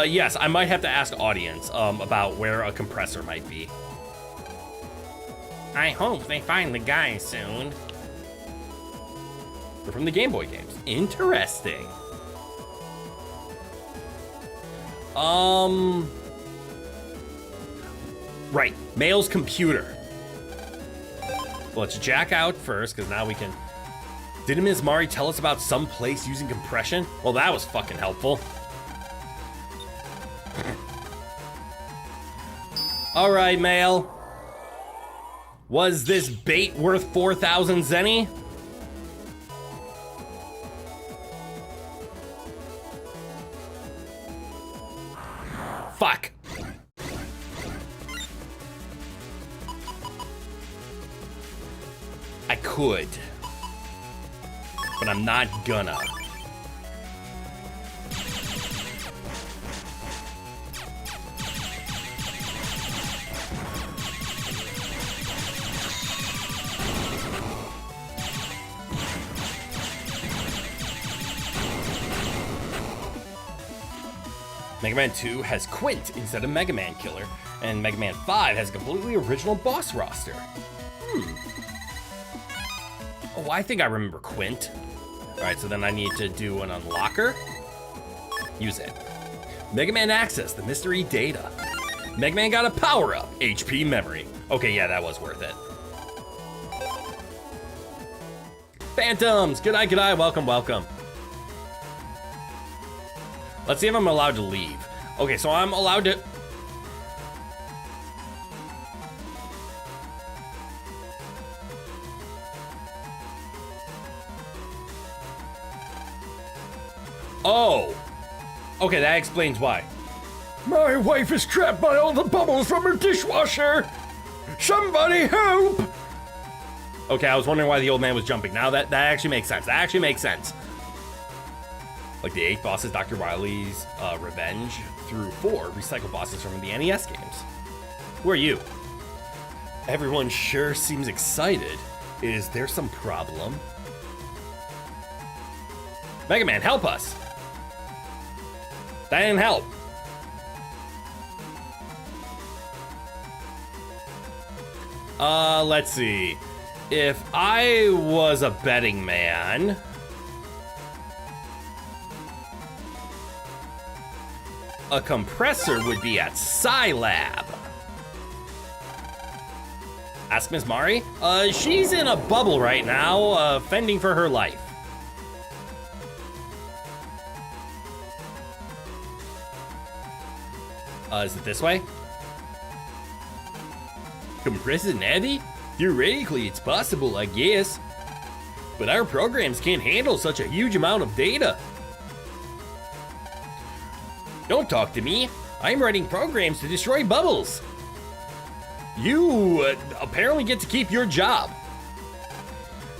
A: Yes, I might have to ask audience about where a compressor might be. I hope they find the guy soon. They're from the Game Boy games. Interesting. Right, Mail's computer. Let's jack out first, because now we can... Didn't Ms. Mari tell us about some place using compression? Well, that was fucking helpful. All right, Mail. Was this bait worth 4,000 zenny? Fuck. I could, but I'm not gonna. Mega Man 2 has Quint instead of Mega Man Killer, and Mega Man 5 has a completely original boss roster. Oh, I think I remember Quint. All right, so then I need to do an unlocker. Use it. Mega Man Access, the mystery data. Mega Man got a power-up, HP memory. Okay, yeah, that was worth it. Phantoms, g'day, g'day, welcome, welcome. Let's see if I'm allowed to leave. Okay, so I'm allowed to... Oh, okay, that explains why.
E: My wife is trapped by all the bubbles from her dishwasher. Somebody help!
A: Okay, I was wondering why the old man was jumping. Now that actually makes sense. That actually makes sense. Like the 8th boss is Dr. Wily's Revenge through 4 recycle bosses from the NES games. Who are you? Everyone sure seems excited. Is there some problem? Mega Man, help us! That didn't help. Let's see. If I was a betting man... a compressor would be at Scilab. Ask Ms. Mari. She's in a bubble right now, fending for her life. Is it this way?
C: Compress it, Natty? Theoretically, it's possible, I guess. But our programs can't handle such a huge amount of data. Don't talk to me. I'm writing programs to destroy bubbles. You apparently get to keep your job.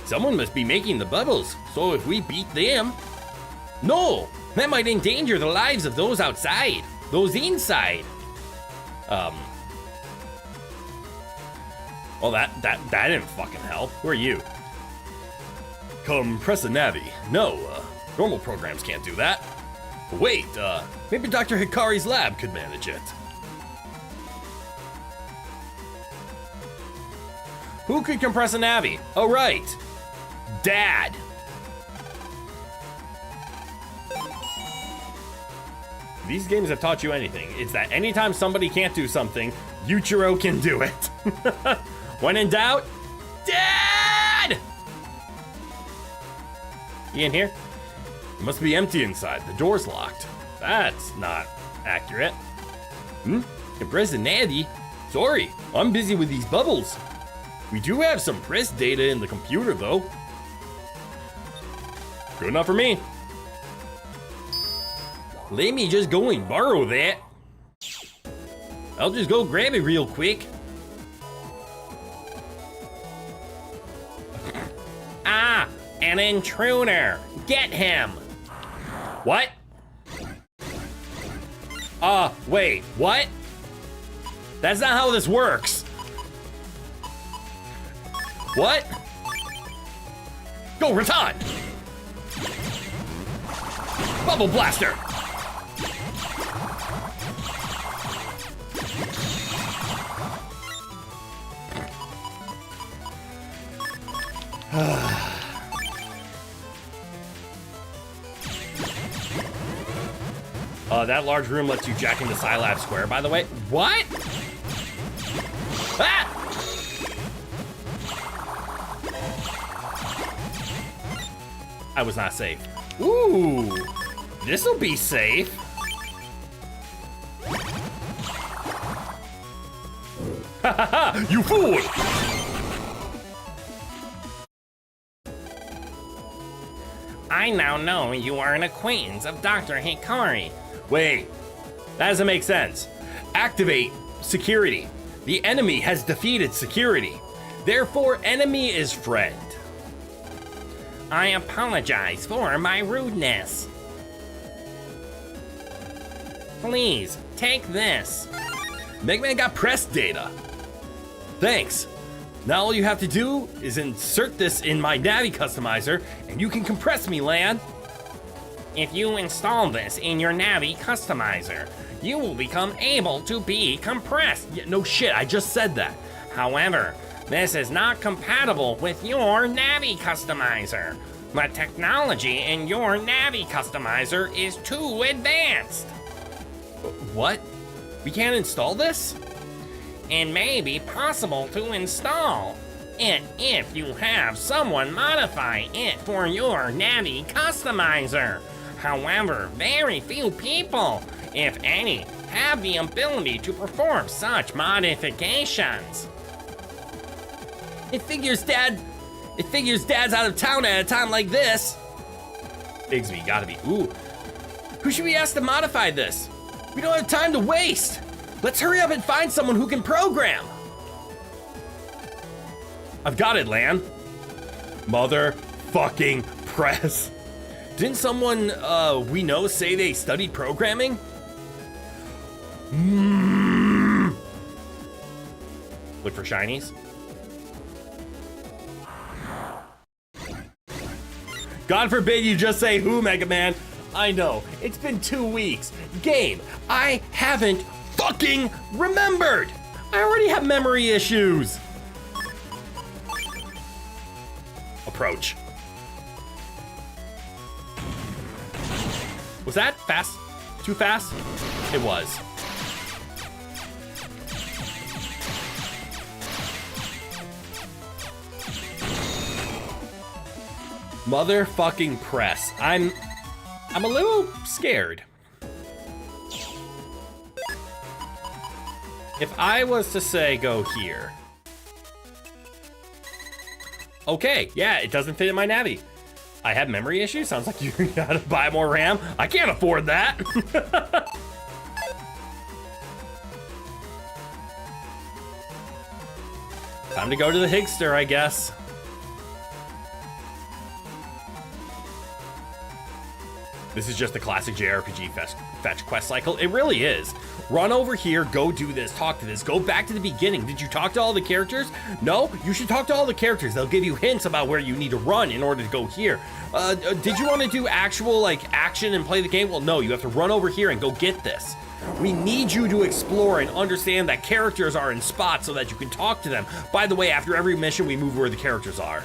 C: Someone must be making the bubbles, so if we beat them... No! That might endanger the lives of those outside. Those inside.
A: Well, that didn't fucking help. Who are you?
C: Compress a Navi. No, normal programs can't do that. But wait, maybe Dr. Hikari's lab could manage it.
A: Who could compress a Navi? Oh, right. Dad. These games have taught you anything. It's that anytime somebody can't do something, Yuichiro can do it. When in doubt, Dad! You in here?
C: It must be empty inside. The door's locked.
A: That's not accurate.
C: Compress a Navi? Sorry, I'm busy with these bubbles. We do have some press data in the computer, though.
A: Good enough for me.
C: Let me just go and borrow that. I'll just go grab it real quick.
A: Ah, an intruder. Get him. What? Wait, what? That's not how this works. What? Go, Ratan! Bubble Blaster! That large room lets you jack into Scilab Square, by the way. What? Ah! I was not safe. Ooh, this'll be safe. Ha ha ha, you fool! I now know you are an acquaintance of Dr. Hikari. Wait, that doesn't make sense. Activate security. The enemy has defeated security. Therefore, enemy is friend. I apologize for my rudeness. Please, take this.
C: Mega Man got press data. Thanks. Now all you have to do is insert this in my Navi customizer, and you can compress me, lad.
A: If you install this in your Navi customizer, you will become able to be compressed.
C: Yeah, no shit, I just said that.
A: However, this is not compatible with your Navi customizer. The technology in your Navi customizer is too advanced.
C: What? We can't install this?
A: It may be possible to install it if you have someone modify it for your Navi customizer. However, very few people, if any, have the ability to perform such modifications.
C: It figures Dad's out of town at a time like this.
A: Bigsby, gotta be. Ooh.
C: Who should we ask to modify this? We don't have time to waste. Let's hurry up and find someone who can program.
A: I've got it, Lan. Motherfucking press.
C: Didn't someone we know say they studied programming?
A: Look for shinies. God forbid you just say who, Mega Man. I know, it's been 2 weeks. Game, I haven't fucking remembered. I already have memory issues. Approach. Was that fast? Too fast? It was. Motherfucking press. I'm a little scared. If I was to say go here. Okay, yeah, it doesn't fit in my Navi. I have memory issues? Sounds like you gotta buy more RAM. I can't afford that. Time to go to the Higster, I guess. This is just a classic JRPG fetch quest cycle. It really is. Run over here, go do this, talk to this, go back to the beginning. Did you talk to all the characters? No? You should talk to all the characters. They'll give you hints about where you need to run in order to go here. Did you want to do actual, like, action and play the game? Well, no, you have to run over here and go get this. We need you to explore and understand that characters are in spots so that you can talk to them. By the way, after every mission, we move where the characters are.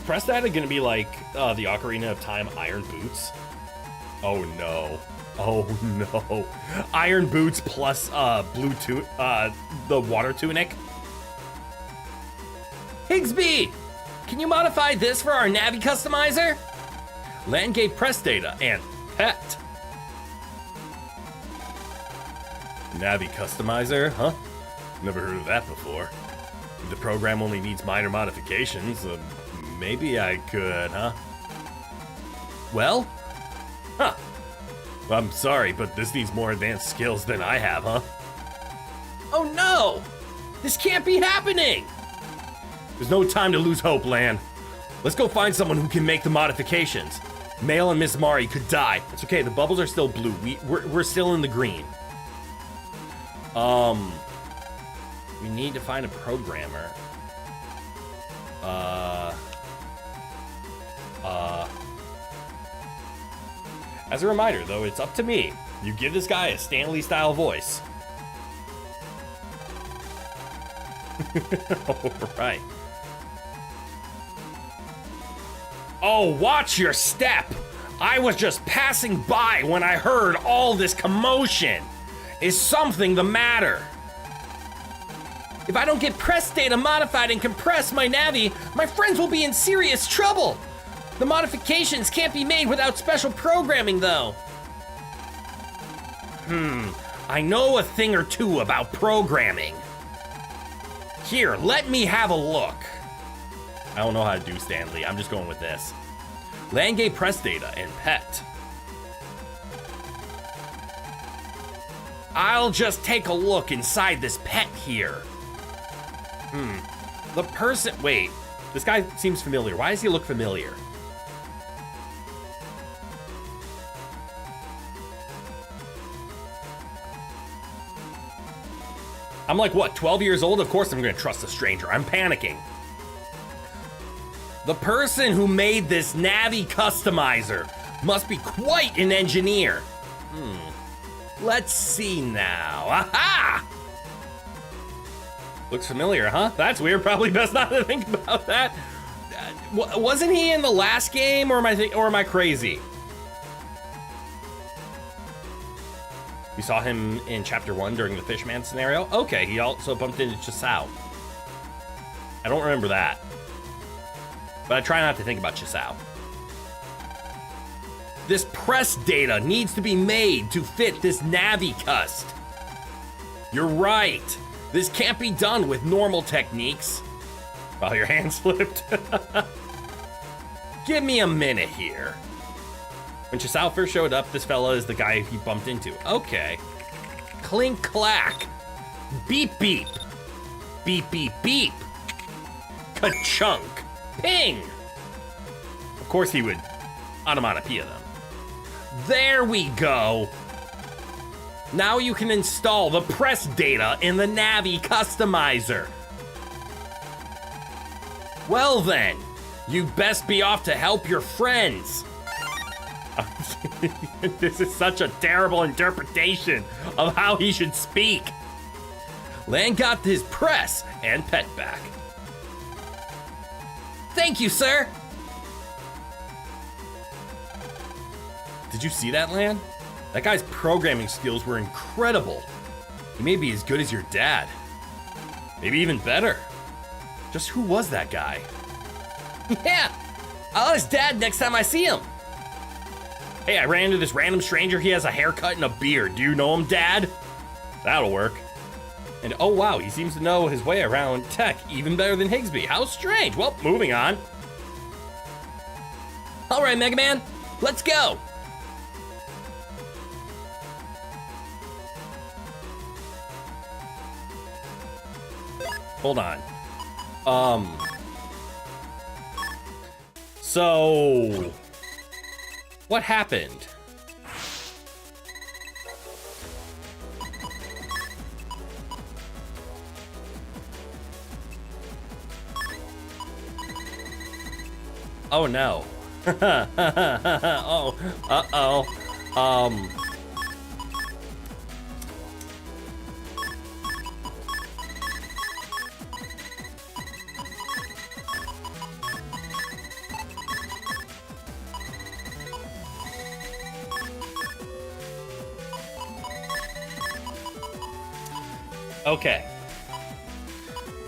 A: Press that are gonna be like the Ocarina of Time Iron Boots. Oh no. Oh no. Iron Boots plus the water tunic.
C: Higsby! Can you modify this for our Navi customizer?
A: Land gave press data and pet. Navi customizer, huh? Never heard of that before. The program only needs minor modifications. Maybe I could, huh?
C: Well?
A: Huh. I'm sorry, but this needs more advanced skills than I have, huh?
C: Oh no! This can't be happening!
A: There's no time to lose hope, Lan. Let's go find someone who can make the modifications. Mail and Miss Mari could die. It's okay, the bubbles are still blue. We're still in the green. We need to find a programmer. As a reminder, though, it's up to me. You give this guy a Stanley-style voice. All right. Oh, watch your step! I was just passing by when I heard all this commotion. Is something the matter?
C: If I don't get press data modified and compress my Navi, my friends will be in serious trouble. The modifications can't be made without special programming, though.
A: I know a thing or two about programming. Here, let me have a look. I don't know how to do Stanley. I'm just going with this. Land gave press data and pet. I'll just take a look inside this pet here. The person, wait, this guy seems familiar. Why does he look familiar? I'm like, what, 12 years old? Of course I'm gonna trust a stranger. I'm panicking. The person who made this Navi customizer must be quite an engineer. Let's see now. Aha! Looks familiar, huh? That's weird. Probably best not to think about that. Wasn't he in the last game, or am I crazy? You saw him in Chapter 1 during the Fishman scenario? Okay, he also bumped into Chisao. I don't remember that. But I try not to think about Chisao. This press data needs to be made to fit this Navi cust. You're right. This can't be done with normal techniques. Oh, your hand slipped. Give me a minute here. When Chisao first showed up, this fella is the guy he bumped into. Okay. Clink clack. Beep beep. Beep beep beep. Ka-chunk. Ping. Of course he would onomatopoeia them. There we go. Now you can install the press data in the Navi customizer. Well then, you best be off to help your friends. This is such a terrible interpretation of how he should speak. Lan got his press and pet back.
C: Thank you, sir.
A: Did you see that, Lan? That guy's programming skills were incredible. He may be as good as your dad. Maybe even better. Just who was that guy?
C: Yeah, I'll ask Dad next time I see him.
A: Hey, I ran into this random stranger. He has a haircut and a beard. Do you know him, Dad? That'll work. And oh wow, he seems to know his way around tech even better than Higsby. How strange. Well, moving on.
C: All right, Mega Man, let's go.
A: Hold on. So what happened? Oh no. Oh, uh-oh. Okay.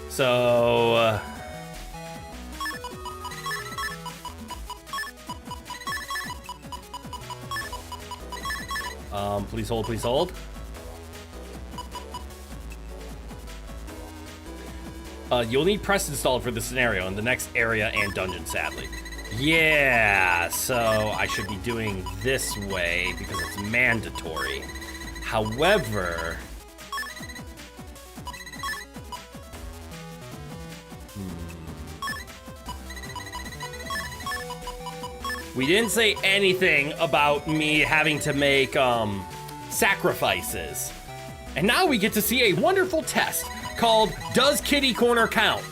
A: So, please hold, please hold. You'll need Press installed for the scenario in the next area and dungeon, sadly. Yeah, so I should be doing this way because it's mandatory. However... We didn't say anything about me having to make, sacrifices. And now we get to see a wonderful test called Does Kitty Corner Count?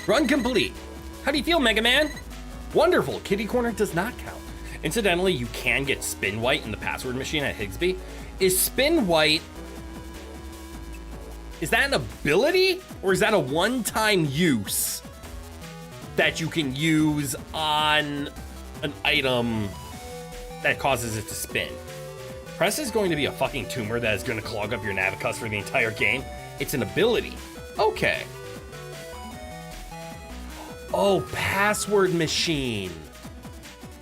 A: Run complete. How do you feel, Mega Man? Wonderful, Kitty Corner does not count. Incidentally, you can get Spin White in the password machine at Higsby. Is Spin White, is that an ability or is that a one-time use that you can use on an item that causes it to spin? Press is going to be a fucking tumor that is going to clog up your Navicus for the entire game. It's an ability. Okay. Oh, password machine.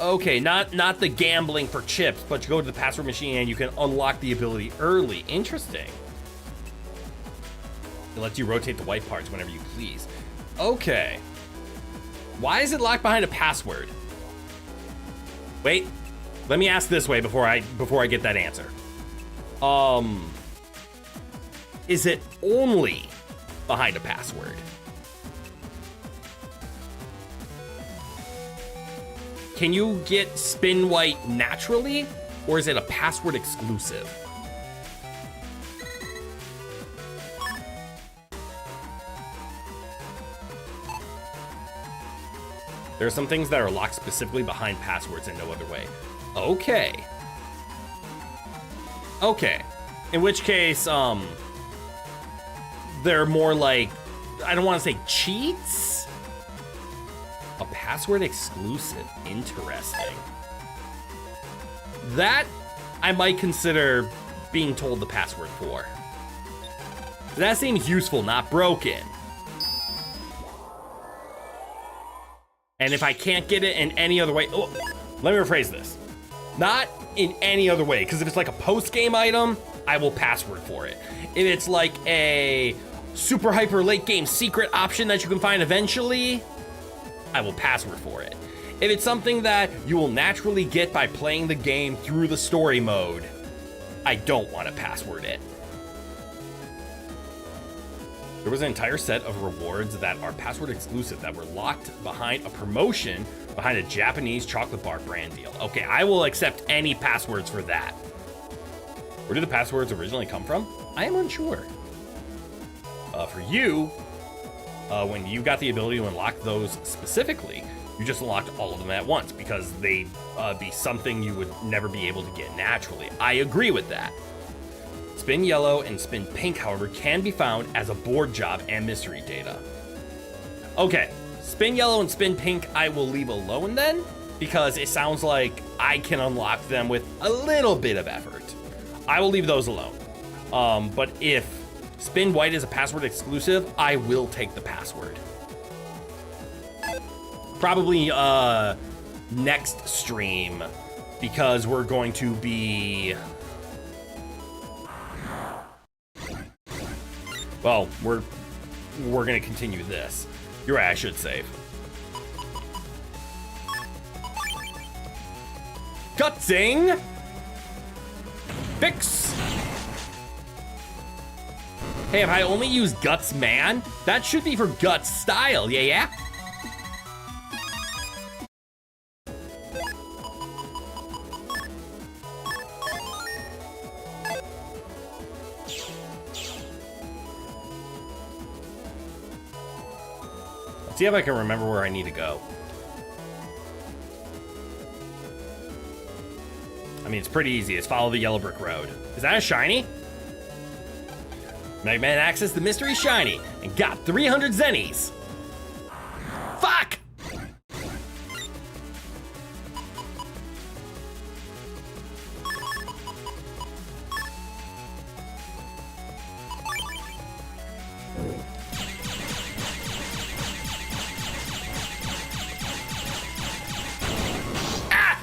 A: Okay, not the gambling for chips, but you go to the password machine and you can unlock the ability early. Interesting. It lets you rotate the white parts whenever you please. Okay. Why is it locked behind a password? Wait, let me ask this way before I get that answer. Is it only behind a password? Can you get Spin White naturally, or is it a password exclusive? There are some things that are locked specifically behind passwords and no other way. Okay. Okay. In which case, they're more like, I don't want to say cheats? A password exclusive. Interesting. That I might consider being told the password for. That seems useful, not broken. And if I can't get it in any other way, oh, let me rephrase this. Not in any other way, because if it's like a post-game item, I will password for it. If it's like a super hyper late game secret option that you can find eventually, I will password for it. If it's something that you will naturally get by playing the game through the story mode, I don't want to password it. There was an entire set of rewards that are password exclusive that were locked behind a promotion behind a Japanese chocolate bar brand deal. Okay, I will accept any passwords for that. Where did the passwords originally come from? I am unsure. For you, when you got the ability to unlock those specifically, you just unlocked all of them at once because they'd be something you would never be able to get naturally. I agree with that. Spin Yellow and Spin Pink, however, can be found as a board job and mystery data. Okay, Spin Yellow and Spin Pink I will leave alone then, because it sounds like I can unlock them with a little bit of effort. I will leave those alone. But if Spin white is a password exclusive. I will take the password. Probably next stream, because we're going to be... Well, we're gonna continue this. You're right, I should save. Gutsing! Fix! Hey, if I only use Guts Man, that should be for Guts Style, yeah? Let's see if I can remember where I need to go. I mean, it's pretty easy. It's follow the yellow brick road. Is that a shiny? Mega Man accessed the mystery shiny and got 300 zennies. Fuck! Ah!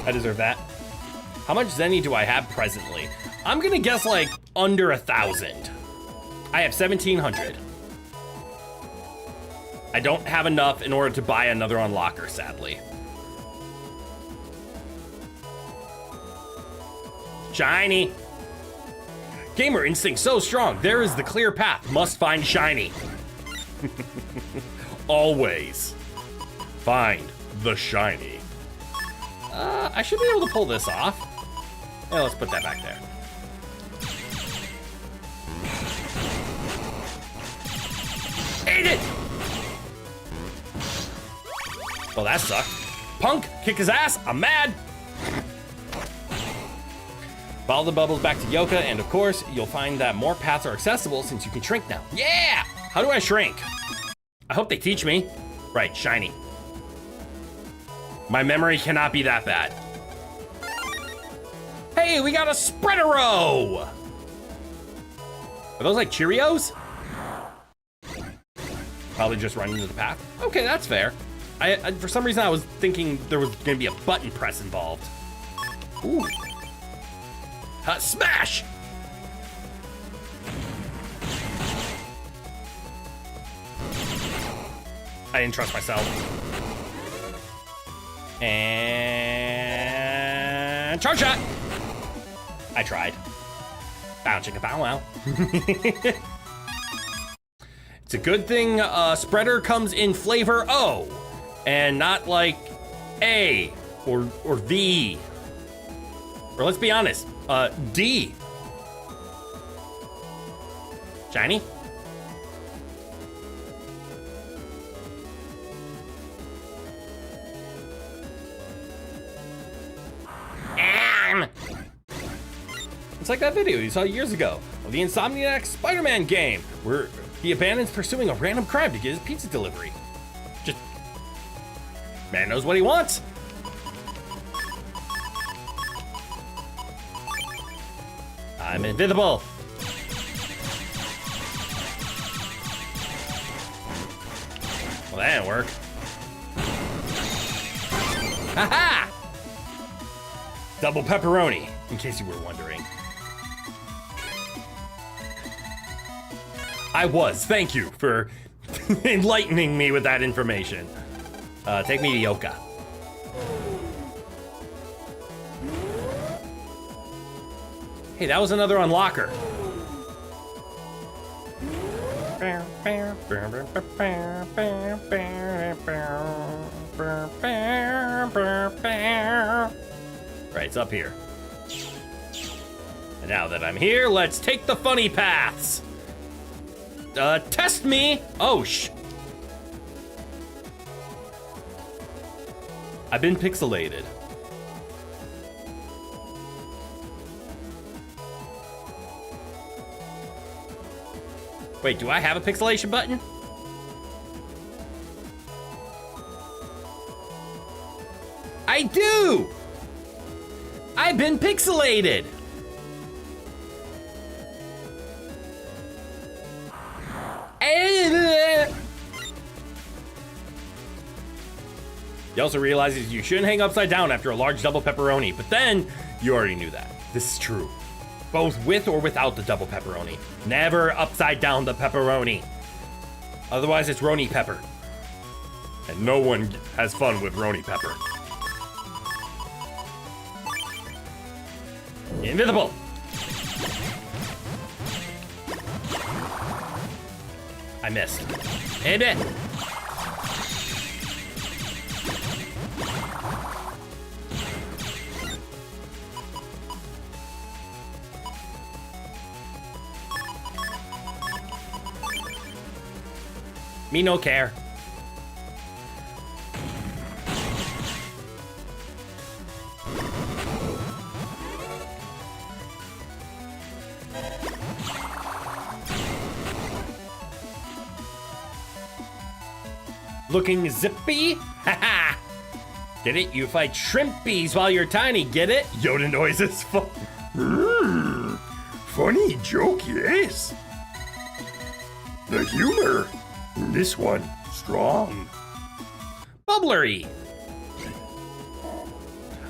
A: I deserve that. How much Zenny do I have presently? I'm gonna guess like under 1,000. I have 1,700. I don't have enough in order to buy another unlocker, sadly. Shiny. Gamer instinct so strong. There is the clear path. Must find shiny. Always find the shiny. I should be able to pull this off. Yeah, let's put that back there. Ate it! Well, that sucked. Punk, kick his ass, I'm mad! Follow the bubbles back to Yoka, and of course, you'll find that more paths are accessible since you can shrink now. Yeah! How do I shrink? I hope they teach me. Right, shiny. My memory cannot be that bad. Hey, we got a Spreadero! Are those like Cheerios? Probably just run into the path. Okay, that's fair. I for some reason I was thinking there was gonna be a button press involved. Ooh. Smash! I didn't trust myself. And charge shot! I tried. Bow chicka bow wow. It's a good thing spreader comes in flavor O and not like A or V. Or let's be honest, D. Shiny? It's like that video you saw years ago of the Insomniac Spider-Man game where he abandons pursuing a random crime to get his pizza delivery. Just, man knows what he wants. I'm invisible. Well, that didn't work. Haha! Double pepperoni, in case you were wondering. I was. Thank you for enlightening me with that information. Take me to Yoka. Hey, that was another unlocker. Right, it's up here. And now that I'm here, let's take the funny paths. Test me. Oh, I've been pixelated. Wait, do I have a pixelation button?
C: I do! I've been pixelated!
A: He also realizes you shouldn't hang upside down after a large double pepperoni, but then you already knew that. This is true. Both with or without the double pepperoni. Never upside down the pepperoni. Otherwise, it's Roni Pepper. And no one has fun with Roni Pepper. Invisible. I missed. Hit it. Me no care. Looking zippy? Haha! Get it? You fight shrimpies while you're tiny, get it? Yoda noise is fun.
E: Funny joke, yes. The humor in this one, strong.
A: Bubblery.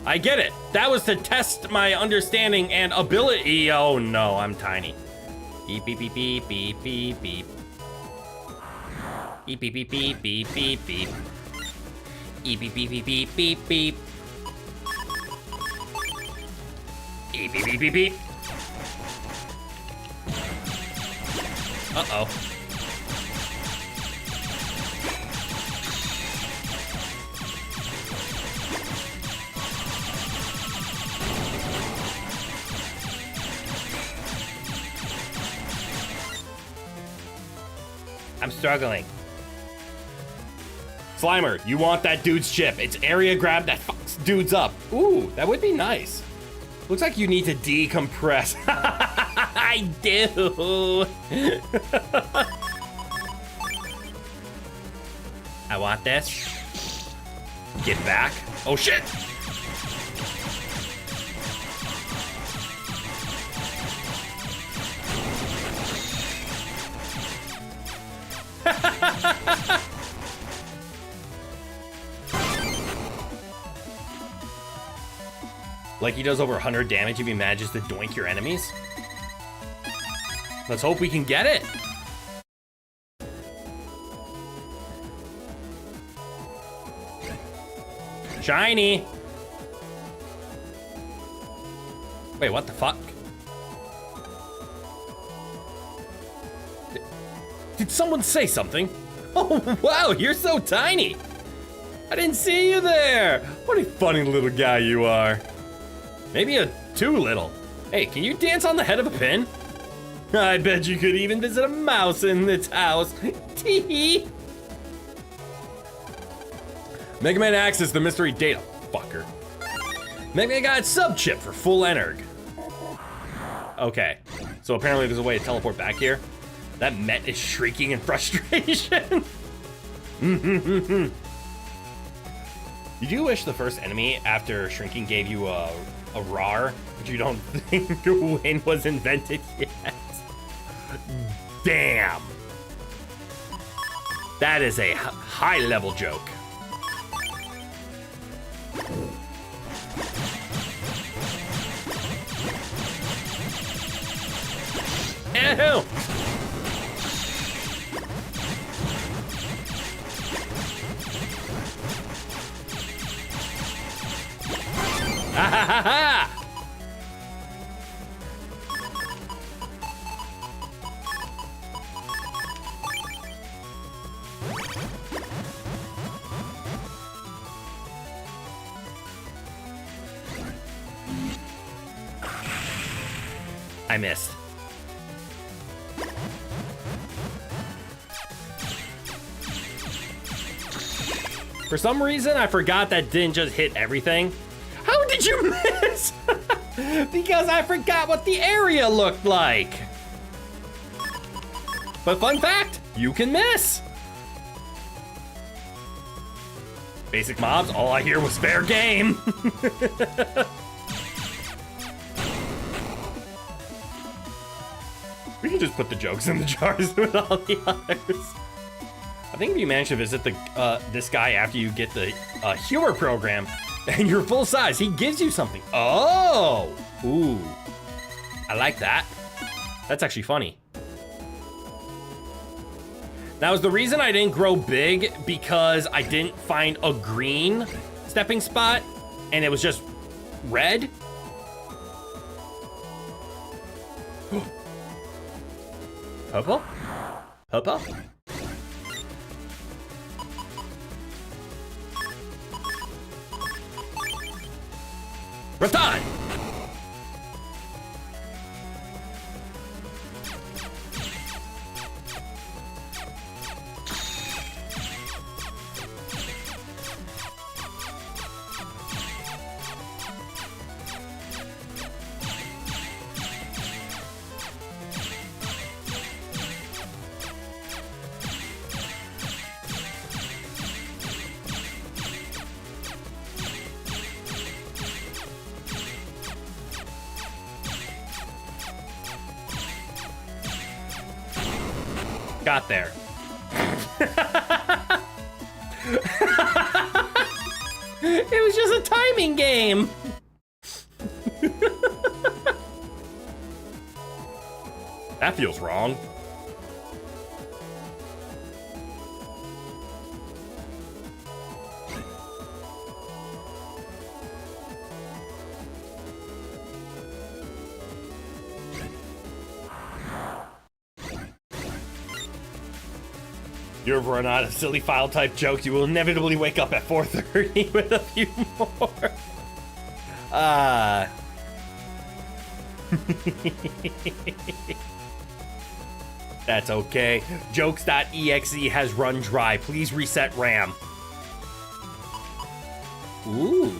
A: I get it. That was to test my understanding and ability. Oh no, I'm tiny. Beep, beep, beep, beep, beep, beep, beep. Beep, beep, beep, beep, beep, beep, beep. Beep, beep, beep, beep, beep, beep, beep. Beep, beep, beep, beep, beep. Uh-oh. I'm struggling. Slimer, you want that dude's chip. It's area grab that fucks dudes up. Ooh, that would be nice. Looks like you need to decompress. I do. I want this. Get back. Oh shit. Like he does over 100 damage if he manages to doink your enemies. Let's hope we can get it. Shiny. Wait, what the fuck? Did someone say something? Oh, wow, you're so tiny. I didn't see you there. What a funny little guy you are. Maybe a too little. Hey, can you dance on the head of a pin? I bet you could even visit a mouse in this house. Tee. Mega Man access the mystery data, fucker. Mega Man got sub chip for full energ. Okay, so apparently there's a way to teleport back here. That Met is shrieking in frustration. You do wish the first enemy after shrinking gave you a RAR, but you don't think Wayne was invented yet. Damn. That is a high level joke. Ew. Ha ha ha ha! I missed. For some reason, I forgot that didn't just hit everything. How did you miss? Because I forgot what the area looked like. But fun fact, you can miss. Basic mobs, all I hear was fair game. We can just put the jokes in the jars with all the others. I think if you manage to visit the this guy after you get the humor program and you're full size, he gives you something. Oh, ooh, I like that. That's actually funny. Now, is the reason I didn't grow big because I didn't find a green stepping spot and it was just red? Purple? Purple? Rattan! Got there. It was just a timing game. That feels wrong. You ever run out of silly file type jokes, you will inevitably wake up at 4:30 with a few more. That's okay. Jokes.exe has run dry. Please reset RAM. Ooh.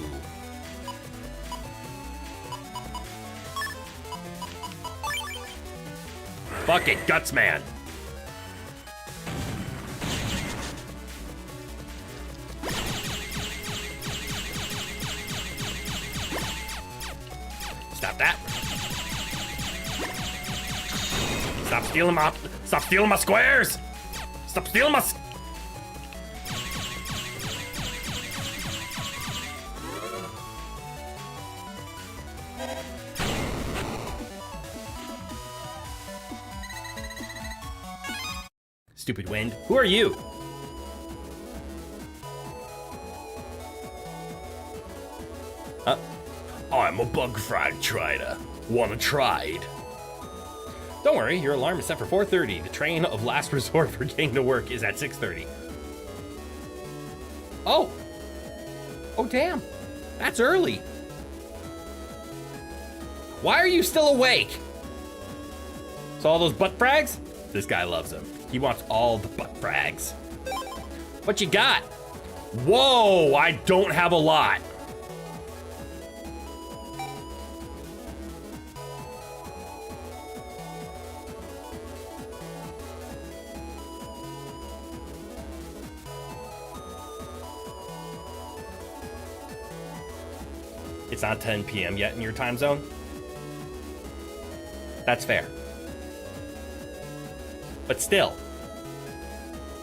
A: Fuck it, Gutsman. Stop that. Stop stealing my... Stop stealing my squares! Stop stealing my... Stupid wind. Who are you? I'm a bug-fried trader. Wanna trade? Don't worry, your alarm is set for 4:30. The train of last resort for getting to work is at 6:30. Oh! Oh, damn. That's early. Why are you still awake? So all those butt frags? This guy loves them. He wants all the butt frags. What you got? Whoa, I don't have a lot. It's not 10 p.m. yet in your time zone. That's fair. But still,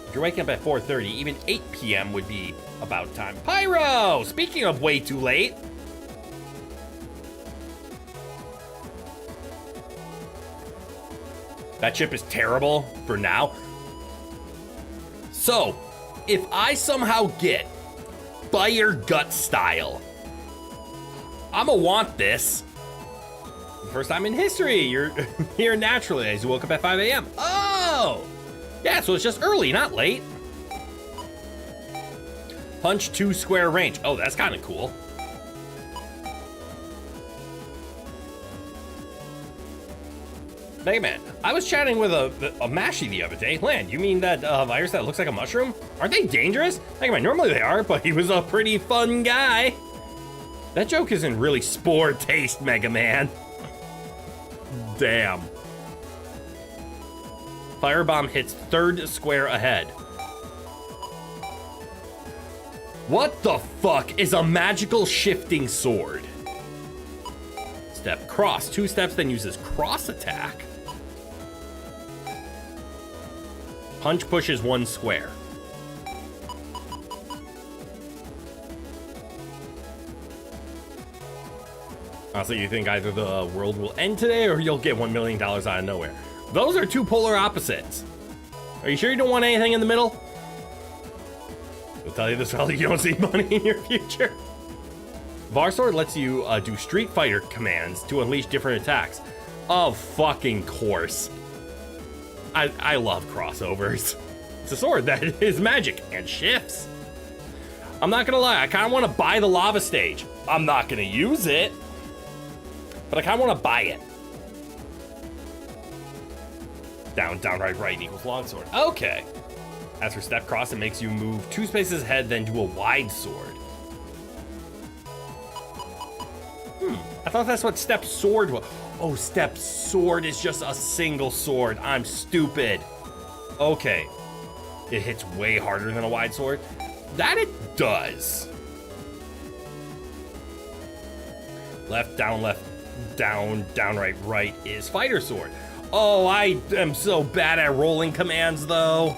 A: if you're waking up at 4:30, even 8 p.m. would be about time. Pyro! Speaking of way too late. That chip is terrible for now. So, if I somehow get Fire Gut style, I'ma want this. First time in history, you're here naturally as you woke up at 5 a.m. Oh! Yeah, so it's just early, not late. Punch 2 square range. Oh, that's kind of cool. Mega Man, I was chatting with a Mashie the other day. Land, you mean that virus that looks like a mushroom? Aren't they dangerous? Mega Man, normally they are, but he was a pretty fun guy. That joke is in really spore taste, Mega Man. Damn. Firebomb hits 3rd square ahead. What the fuck is a magical shifting sword? Step cross. 2 steps, then uses cross attack. Punch pushes 1 square. Honestly, you think either the world will end today or you'll get $1 million out of nowhere. Those are 2 polar opposites. Are you sure you don't want anything in the middle? I'll tell you this, probably you don't see money in your future. Varsword lets you do Street Fighter commands to unleash different attacks. Of fucking course. I love crossovers. It's a sword that is magic and shifts. I'm not gonna lie, I kind of want to buy the lava stage. I'm not gonna use it, but I kind of want to buy it. Downright right equals longsword. Okay. As for step cross, it makes you move 2 spaces ahead, then do a wide sword. I thought that's what step sword was. Oh, step sword is just a single sword. I'm stupid. Okay. It hits way harder than a wide sword. That it does. Left, down, right is fighter sword. Oh, I am so bad at rolling commands, though.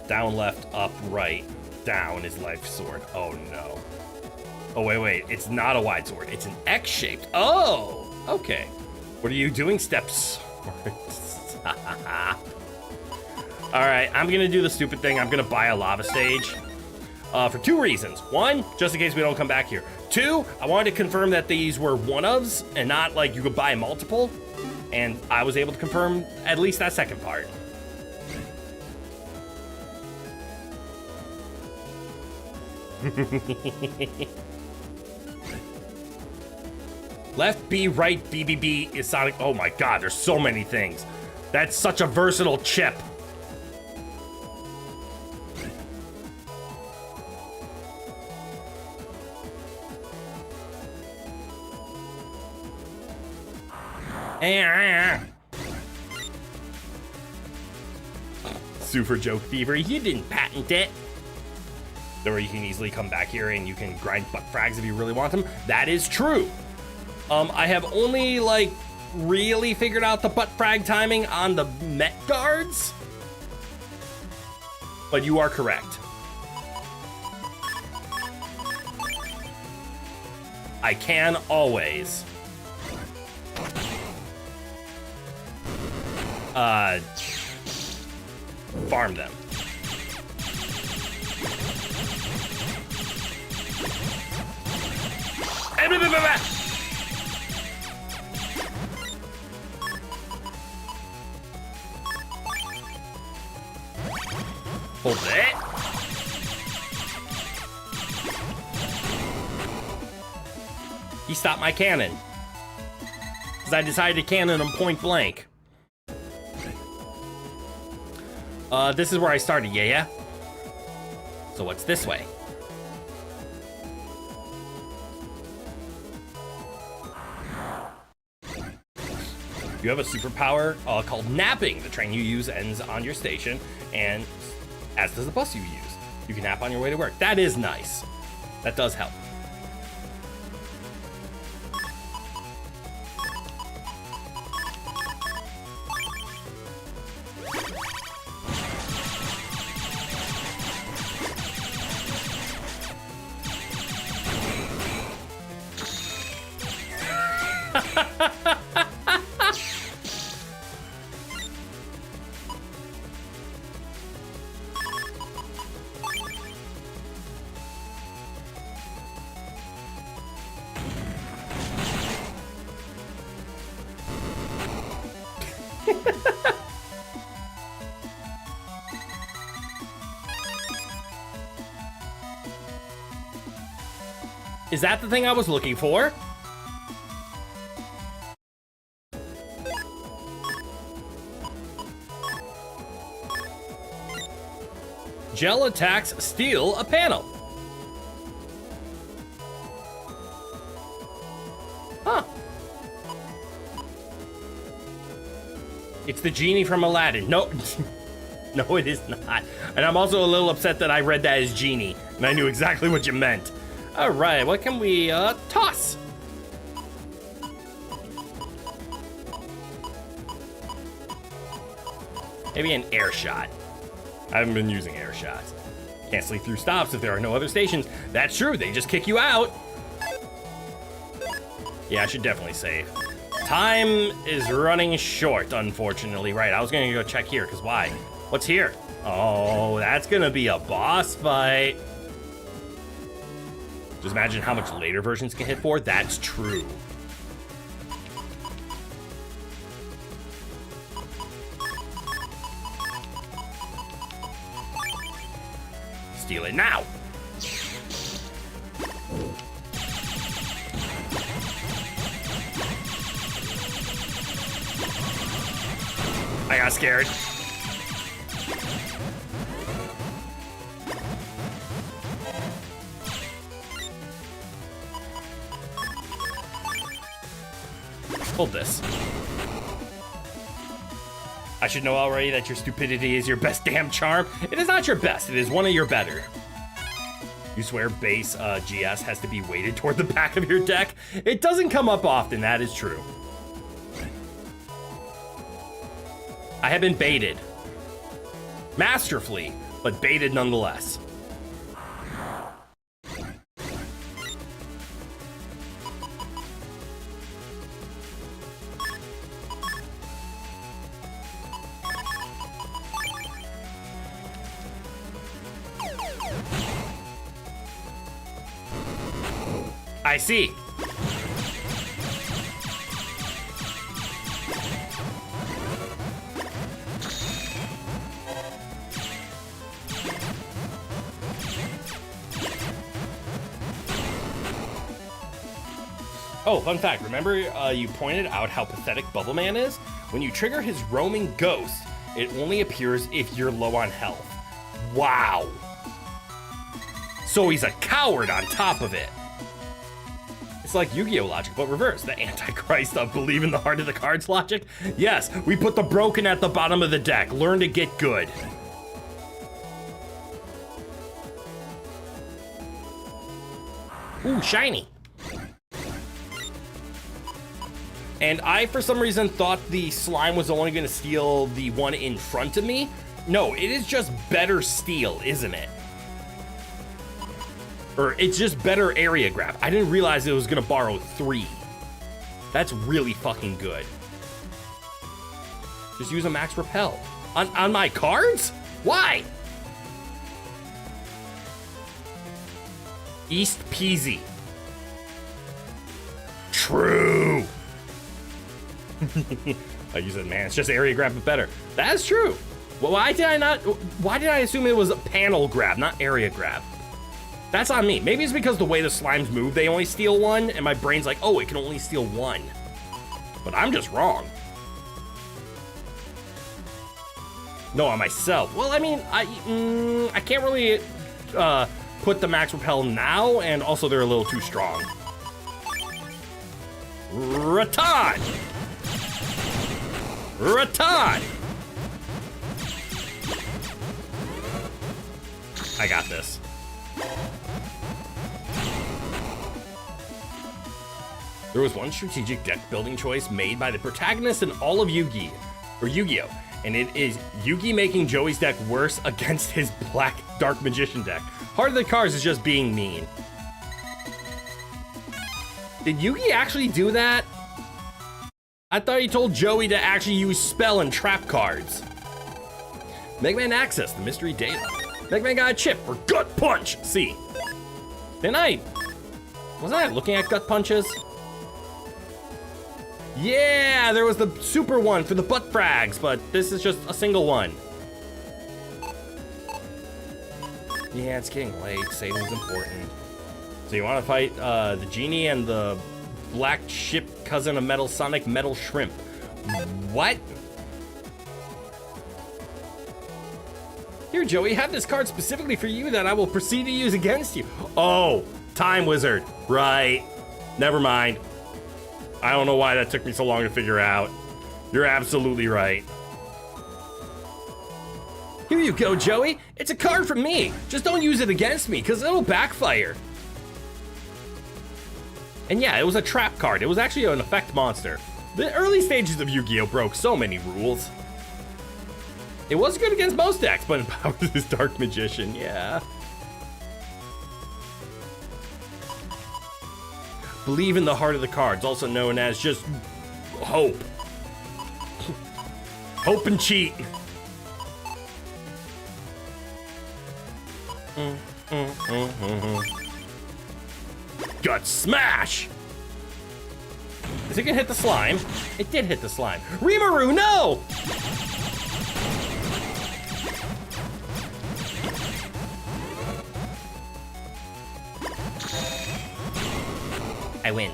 A: Down, left, up, right. Down is life sword. Oh, no. Oh, wait. It's not a wide sword. It's an X-shaped. Oh, okay. What are you doing, steps? All right, I'm going to do the stupid thing. I'm going to buy a lava stage for 2 reasons. 1, just in case we don't come back here. 2, I wanted to confirm that these were one-ofs and not like you could buy multiple. And I was able to confirm at least that second part. Left B, right B, B, B is Sonic. Oh my god, there's so many things. That's such a versatile chip. Super joke fever, you didn't patent it. Or you can easily come back here and you can grind butt frags if you really want them. That is true. I have only like really figured out the butt frag timing on the Met guards. But you are correct. I can always farm them. Hold it. He stopped my cannon. Because I decided to cannon him point blank. This is where I started, yeah? So what's this way? You have a superpower called napping. The train you use ends on your station, and as does the bus you use. You can nap on your way to work. That is nice. That does help. Is that the thing I was looking for? Gel attacks steal a panel. Huh. It's the genie from Aladdin. No. No, it is not. And I'm also a little upset that I read that as genie, and I knew exactly what you meant. All right, what can we toss? Maybe an air shot. I haven't been using air shots. Can't sleep through stops if there are no other stations. That's true, they just kick you out. Yeah, I should definitely save. Time is running short, unfortunately. Right, I was gonna go check here, because why? What's here? Oh, that's gonna be a boss fight. Just imagine how much later versions can hit for. That's true. Steal it now. I got scared. Hold this. I should know already that your stupidity is your best damn charm. It is not your best, it is one of your better. You swear base GS has to be weighted toward the back of your deck? It doesn't come up often, that is true. I have been baited. Masterfully, but baited nonetheless. I see. Oh, fun fact, remember you pointed out how pathetic Bubble Man is? When you trigger his roaming ghost, it only appears if you're low on health. Wow. So he's a coward on top of it. It's like Yu-Gi-Oh logic, but reverse. The Antichrist of believe in the heart of the cards logic. Yes, we put the broken at the bottom of the deck. Learn to get good. Ooh, shiny. And I, for some reason, thought the slime was only going to steal the one in front of me. No, it is just better steal, isn't it? Or it's just better area grab. I didn't realize it was going to borrow 3. That's really fucking good. Just use a max repel. On my cards? Why? East Peasy. True. Like you said, man, it's just area grab but better. That's true. Well, why did I assume it was a panel grab, not area grab? That's on me. Maybe it's because the way the slimes move, they only steal 1, and my brain's like, oh, it can only steal 1. But I'm just wrong. No, on myself. Well, I mean, I can't really put the max repel now, and also they're a little too strong. Raton! Raton! I got this. There was one strategic deck building choice made by the protagonist in all of Yu-Gi-Oh! And it is Yugi making Joey's deck worse against his Black Dark Magician deck. Heart of the Cards is just being mean. Did Yugi actually do that? I thought he told Joey to actually use spell and trap cards. Mega Man Access, the mystery data. Mega Man got a chip for Gut Punch. See. Wasn't I looking at Gut Punches? Yeah, there was the super one for the butt frags, but this is just a single one. Yeah, it's getting late. Saving's important. So you want to fight the genie and the black ship cousin of Metal Sonic, Metal Shrimp. What? Here, Joey, have this card specifically for you that I will proceed to use against you. Oh, Time Wizard. Right. Never mind. I don't know why that took me so long to figure out. You're absolutely right.
C: Here you go, Joey. It's a card from me. Just don't use it against me, because it'll backfire. And yeah, it was a trap card. It was actually an effect monster. The early stages of Yu-Gi-Oh! Broke so many rules. It was good against most decks, but empowers his Dark Magician, yeah. Believe in the heart of the cards, also known as just hope. Hope and cheat. Gut smash! Is it gonna hit the slime? It did hit the slime. Rimuru, no! I win.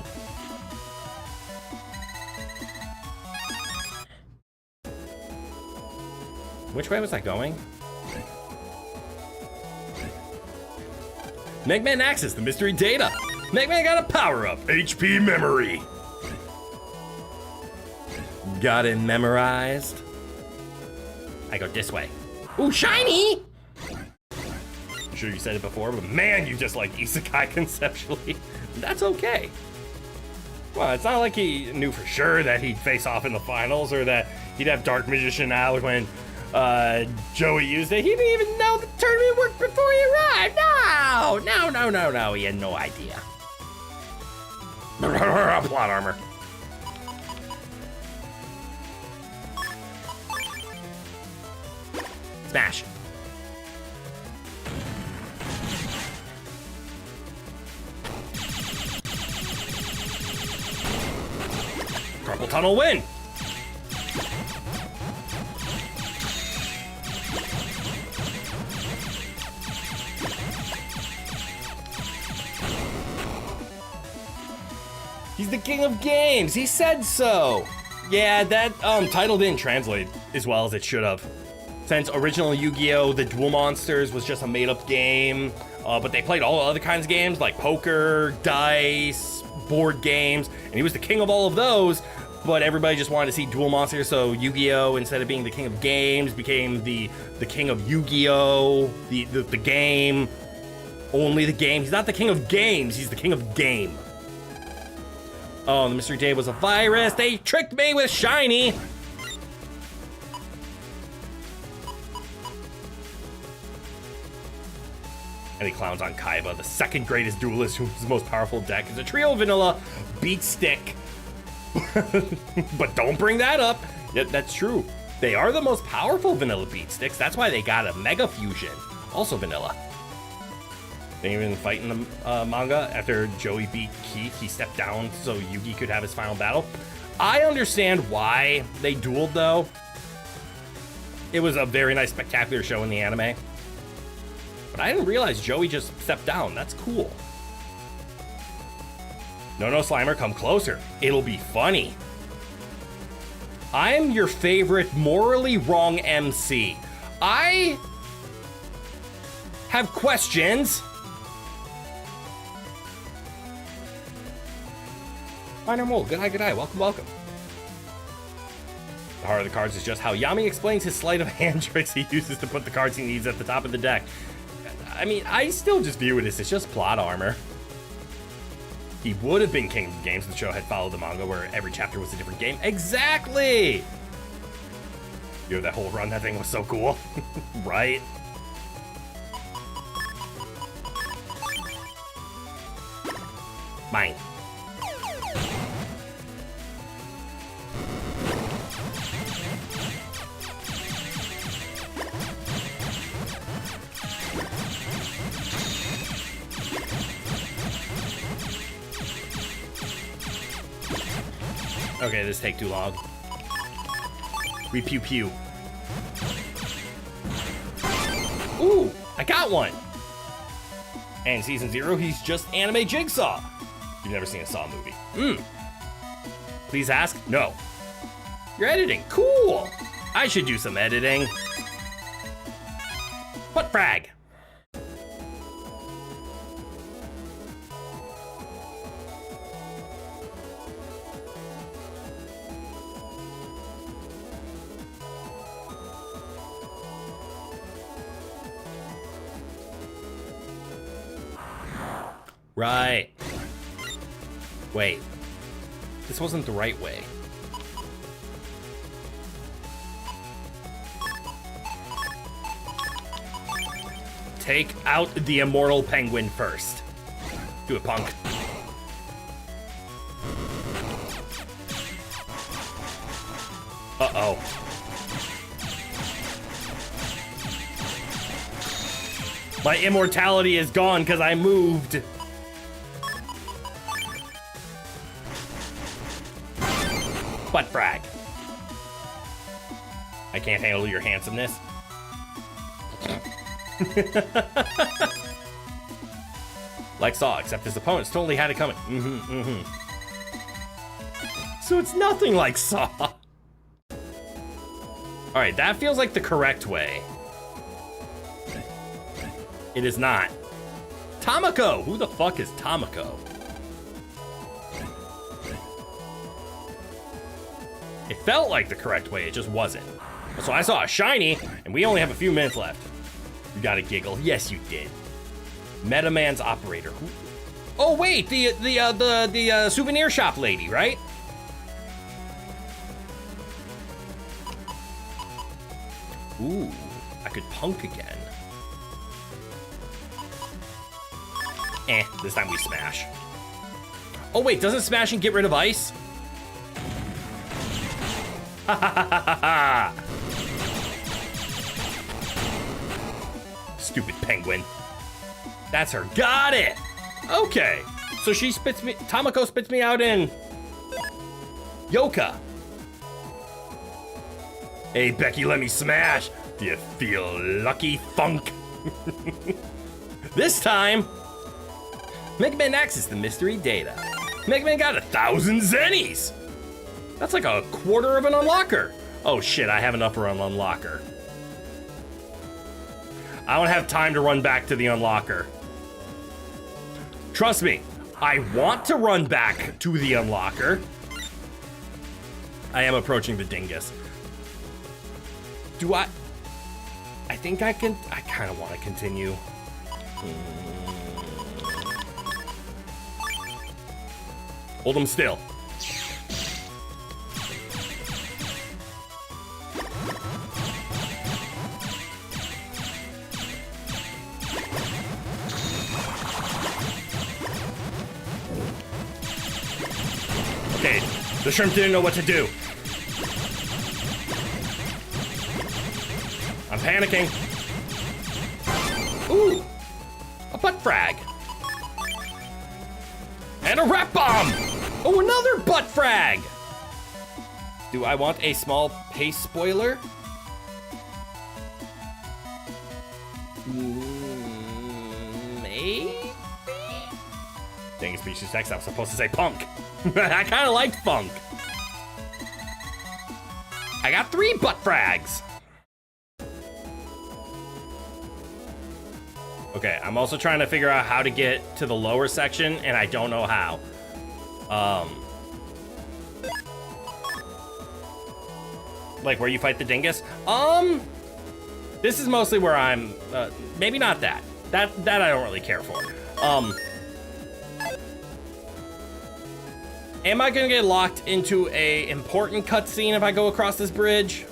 C: Which way was I going? Megman access the mystery data. Megman got a power-up. HP memory. Got it memorized. I go this way. Ooh, shiny! I'm sure you said it before, but man, you just like isekai conceptually. That's okay. Well, it's not like he knew for sure that he'd face off in the finals or that he'd have Dark Magician out when Joey used it. He didn't even know the tournament worked before he arrived. No. He had no idea. Plot armor. Smash. Carpal tunnel win. He's the king of games. He said so. Yeah, that title didn't translate as well as it should have. Since original Yu-Gi-Oh! The Duel Monsters was just a made-up game, but they played all other kinds of games like poker, dice, board games, and he was the king of all of those, but everybody just wanted to see Duel Monsters, so Yu-Gi-Oh! Instead of being the king of games, became the king of Yu-Gi-Oh! The game. Only the game. He's not the king of games, he's the king of game. Oh, the mystery day was a virus. They tricked me with shiny. And he clowns on Kaiba, the second greatest duelist who's the most powerful deck. It's a trio vanilla beat stick. But don't bring that up. Yeah, that's true. They are the most powerful vanilla beat sticks. That's why they got a mega fusion. Also vanilla. They didn't even fight in the manga. After Joey beat Keith, he stepped down so Yugi could have his final battle. I understand why they dueled, though. It was a very nice, spectacular show in the anime. But I didn't realize Joey just stepped down. That's cool. No, Slimer, come closer. It'll be funny. I'm your favorite morally wrong MC. I have questions. Minor Mole, good eye, welcome. The heart of the cards is just how Yami explains his sleight of hand tricks he uses to put the cards he needs at the top of the deck. I mean, I still just view it as it's just plot armor. He would have been king of the games if the show had followed the manga where every chapter was a different game. Exactly! You know, that whole run, that thing was so cool. Right? Mine. Okay, this take too long. We pew pew. Ooh, I got one. And season 0, he's just anime Jigsaw. You've never seen a Saw movie. Please ask? No. You're editing. Cool. I should do some editing. What frag?
A: Right. Wait. This wasn't the right way. Take out the immortal penguin first. Do it, punk. Uh-oh. My immortality is gone because I moved. Butt frag. I can't handle your handsomeness. Like Saw, except his opponents totally had it coming. So it's nothing like Saw. Alright, that feels like the correct way. It is not. Tamako! Who the fuck is Tamako? It felt like the correct way, it just wasn't. So I saw a shiny, and we only have a few minutes left. You gotta giggle. Yes, you did. Meta Man's operator. Who? Oh wait, the souvenir shop lady, right? Ooh, I could punk again. This time we smash. Oh wait, doesn't smashing get rid of ice? Ha ha ha ha ha! Stupid penguin. That's her. Got it! Okay. So she spits me. Tamako spits me out in. Yoka. Hey, Becky, let me smash. Do you feel lucky, funk? This time, Mega Man access the mystery data. Mega Man got 1,000 zennies. That's like a quarter of an unlocker. Oh shit, I have enough for an unlocker. I don't have time to run back to the unlocker. Trust me, I want to run back to the unlocker. I am approaching the dingus. Do I think I can, I kind of want to continue. Hold him still. Okay, the shrimp didn't know what to do. I'm panicking. Ooh, a butt frag. And a rat bomb. Oh, another butt frag. Do I want a small pace spoiler? Maybe? Dang, species text, I was supposed to say punk. I kind of liked funk. I got 3 butt frags. Okay, I'm also trying to figure out how to get to the lower section, and I don't know how. Like where you fight the dingus? This is mostly where I'm, maybe not that. That I don't really care for. Am I gonna get locked into a important cutscene if I go across this bridge?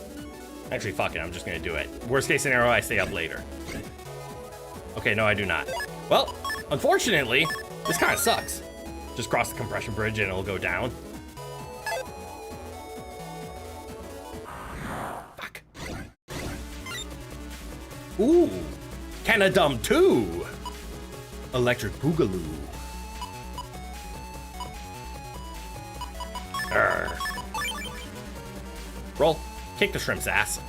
A: Actually, fuck it, I'm just gonna do it. Worst case scenario, I stay up later. Okay, no, I do not. Well, unfortunately, this kind of sucks. Just cross the compression bridge and it'll go down. Fuck. Ooh, Canadum 2. Electric Boogaloo. Urgh. Roll. Kick the shrimp's ass.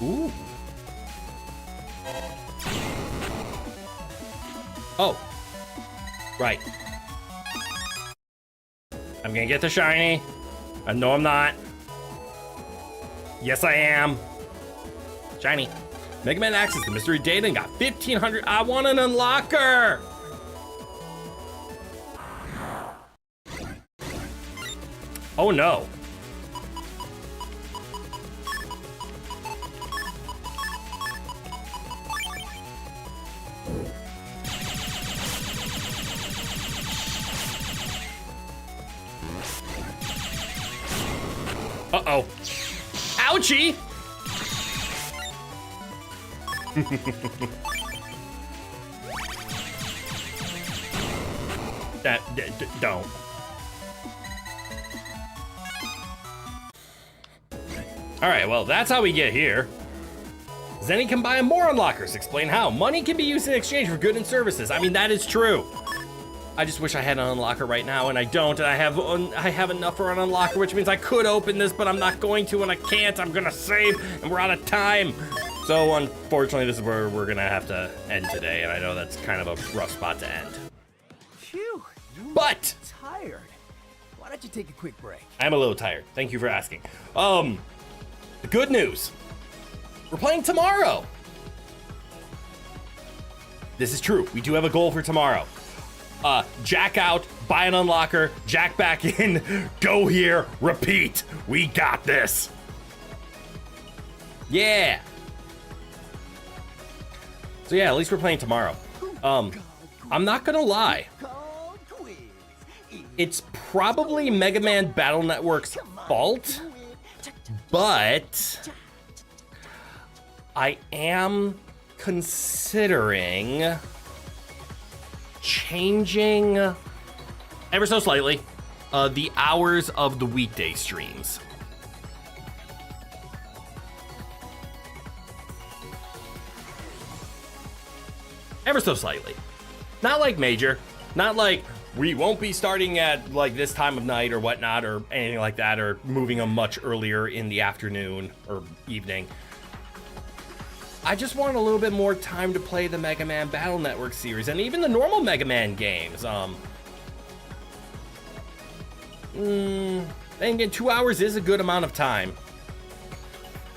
A: Ooh. Oh. Right. I'm gonna get the shiny. I know I'm not. Yes, I am. Shiny. Mega Man accessed the mystery data and got 1,500. I want an unlocker. Oh no. Uh-oh. Ouchie! Don't. Alright, well, that's how we get here. Zenny can buy more unlockers. Explain how. Money can be used in exchange for goods and services. I mean, that is true. I just wish I had an unlocker right now, and I don't, and I have enough for an unlocker, which means I could open this, but I'm not going to, and I can't. I'm gonna save, and we're out of time. So, unfortunately, this is where we're gonna have to end today, and I know that's kind of a rough spot to end.
B: Phew.
A: But
B: Tired. Why don't you take a quick break?
A: I'm a little tired. Thank you for asking. The good news. We're playing tomorrow. This is true. We do have a goal for tomorrow. Jack out, buy an unlocker, jack back in, go here, repeat. We got this. Yeah. So yeah, at least we're playing tomorrow. I'm not gonna lie. It's probably Mega Man Battle Network's fault, but I am considering changing ever so slightly the hours of the weekday streams. Ever so slightly. Not like major, not like we won't be starting at like this time of night or whatnot or anything like that, or moving them much earlier in the afternoon or evening. I just want a little bit more time to play the Mega Man Battle Network series and even the normal Mega Man games. And again, 2 hours is a good amount of time.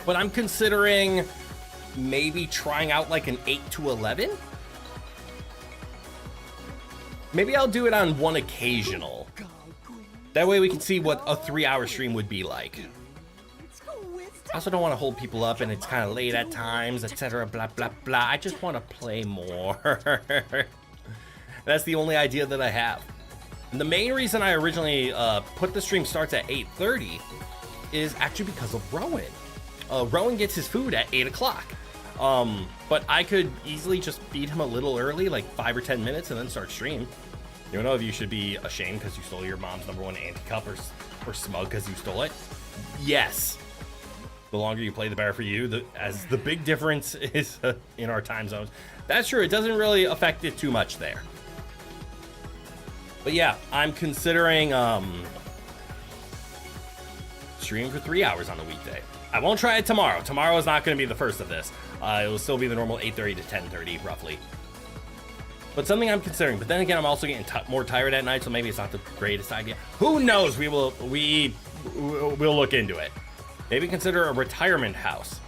A: But I'm considering maybe trying out like an 8 to 11. Maybe I'll do it on one occasional. That way we can see what a 3-hour stream would be like. I also don't want to hold people up and it's kind of late at times, etc. Blah, blah, blah. I just want to play more. That's the only idea that I have. And the main reason I originally put the stream starts at 8:30 is actually because of Rowan. Rowan gets his food at 8 o'clock. But I could easily just feed him a little early, like 5 or 10 minutes, and then start stream. You know if you should be ashamed because you stole your mom's #1 anti-cup or smug because you stole it? Yes. The longer you play, the better for you, as the big difference is in our time zones. That's true, it doesn't really affect it too much there. But yeah, I'm considering streaming for 3 hours on a weekday. I won't try it tomorrow. Tomorrow is not going to be the first of this. It will still be the normal 8:30 to 10:30, roughly. But something I'm considering. But then again, I'm also getting more tired at night, so maybe it's not the greatest idea. Who knows? We'll look into it. Maybe consider a retirement house.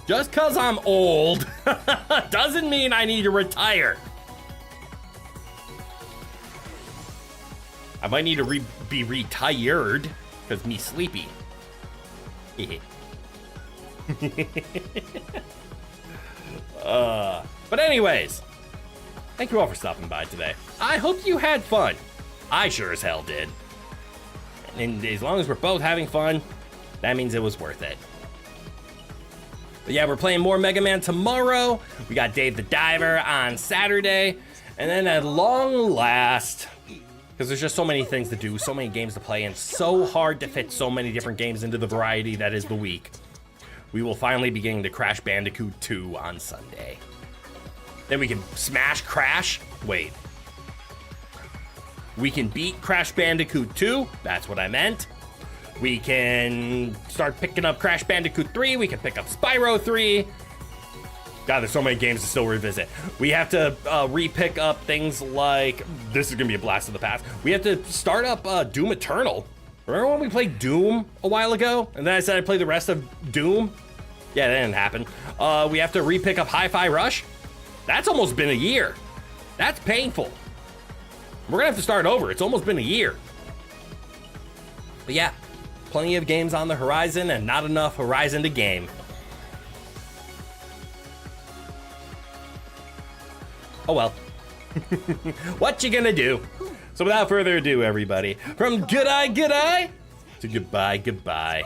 A: Just because I'm old doesn't mean I need to retire. I might need to be retired because me sleepy. But anyways, thank you all for stopping by today. I hope you had fun. I sure as hell did. And as long as we're both having fun, that means it was worth it. But yeah, we're playing more Mega Man tomorrow. We got Dave the Diver on Saturday. And then at long last, because there's just so many things to do, so many games to play, and so hard to fit so many different games into the variety that is the week, we will finally be getting to Crash Bandicoot 2 on Sunday. Then we can smash Crash. Wait. We can beat Crash Bandicoot 2. That's what I meant. We can start picking up Crash Bandicoot 3. We can pick up Spyro 3. God, there's so many games to still revisit. We have to re-pick up things like... This is going to be a blast of the past. We have to start up Doom Eternal. Remember when we played Doom a while ago? And then I said I'd play the rest of Doom? Yeah, that didn't happen. We have to re-pick up Hi-Fi Rush? That's almost been a year. That's painful. We're gonna have to start over. It's almost been a year. But yeah, plenty of games on the horizon and not enough horizon to game. Oh well. What you gonna do? So without further ado, everybody, from good eye to goodbye.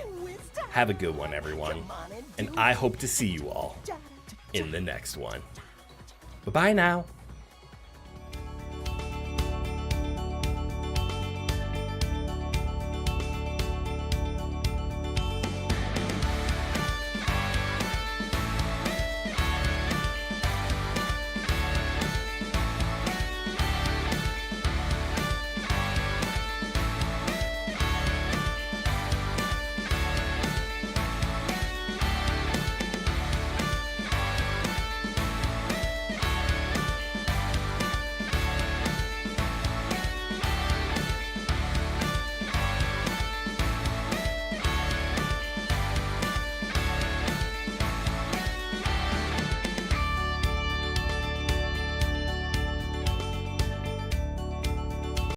A: Have a good one, everyone. And I hope to see you all in the next one. Bye-bye now.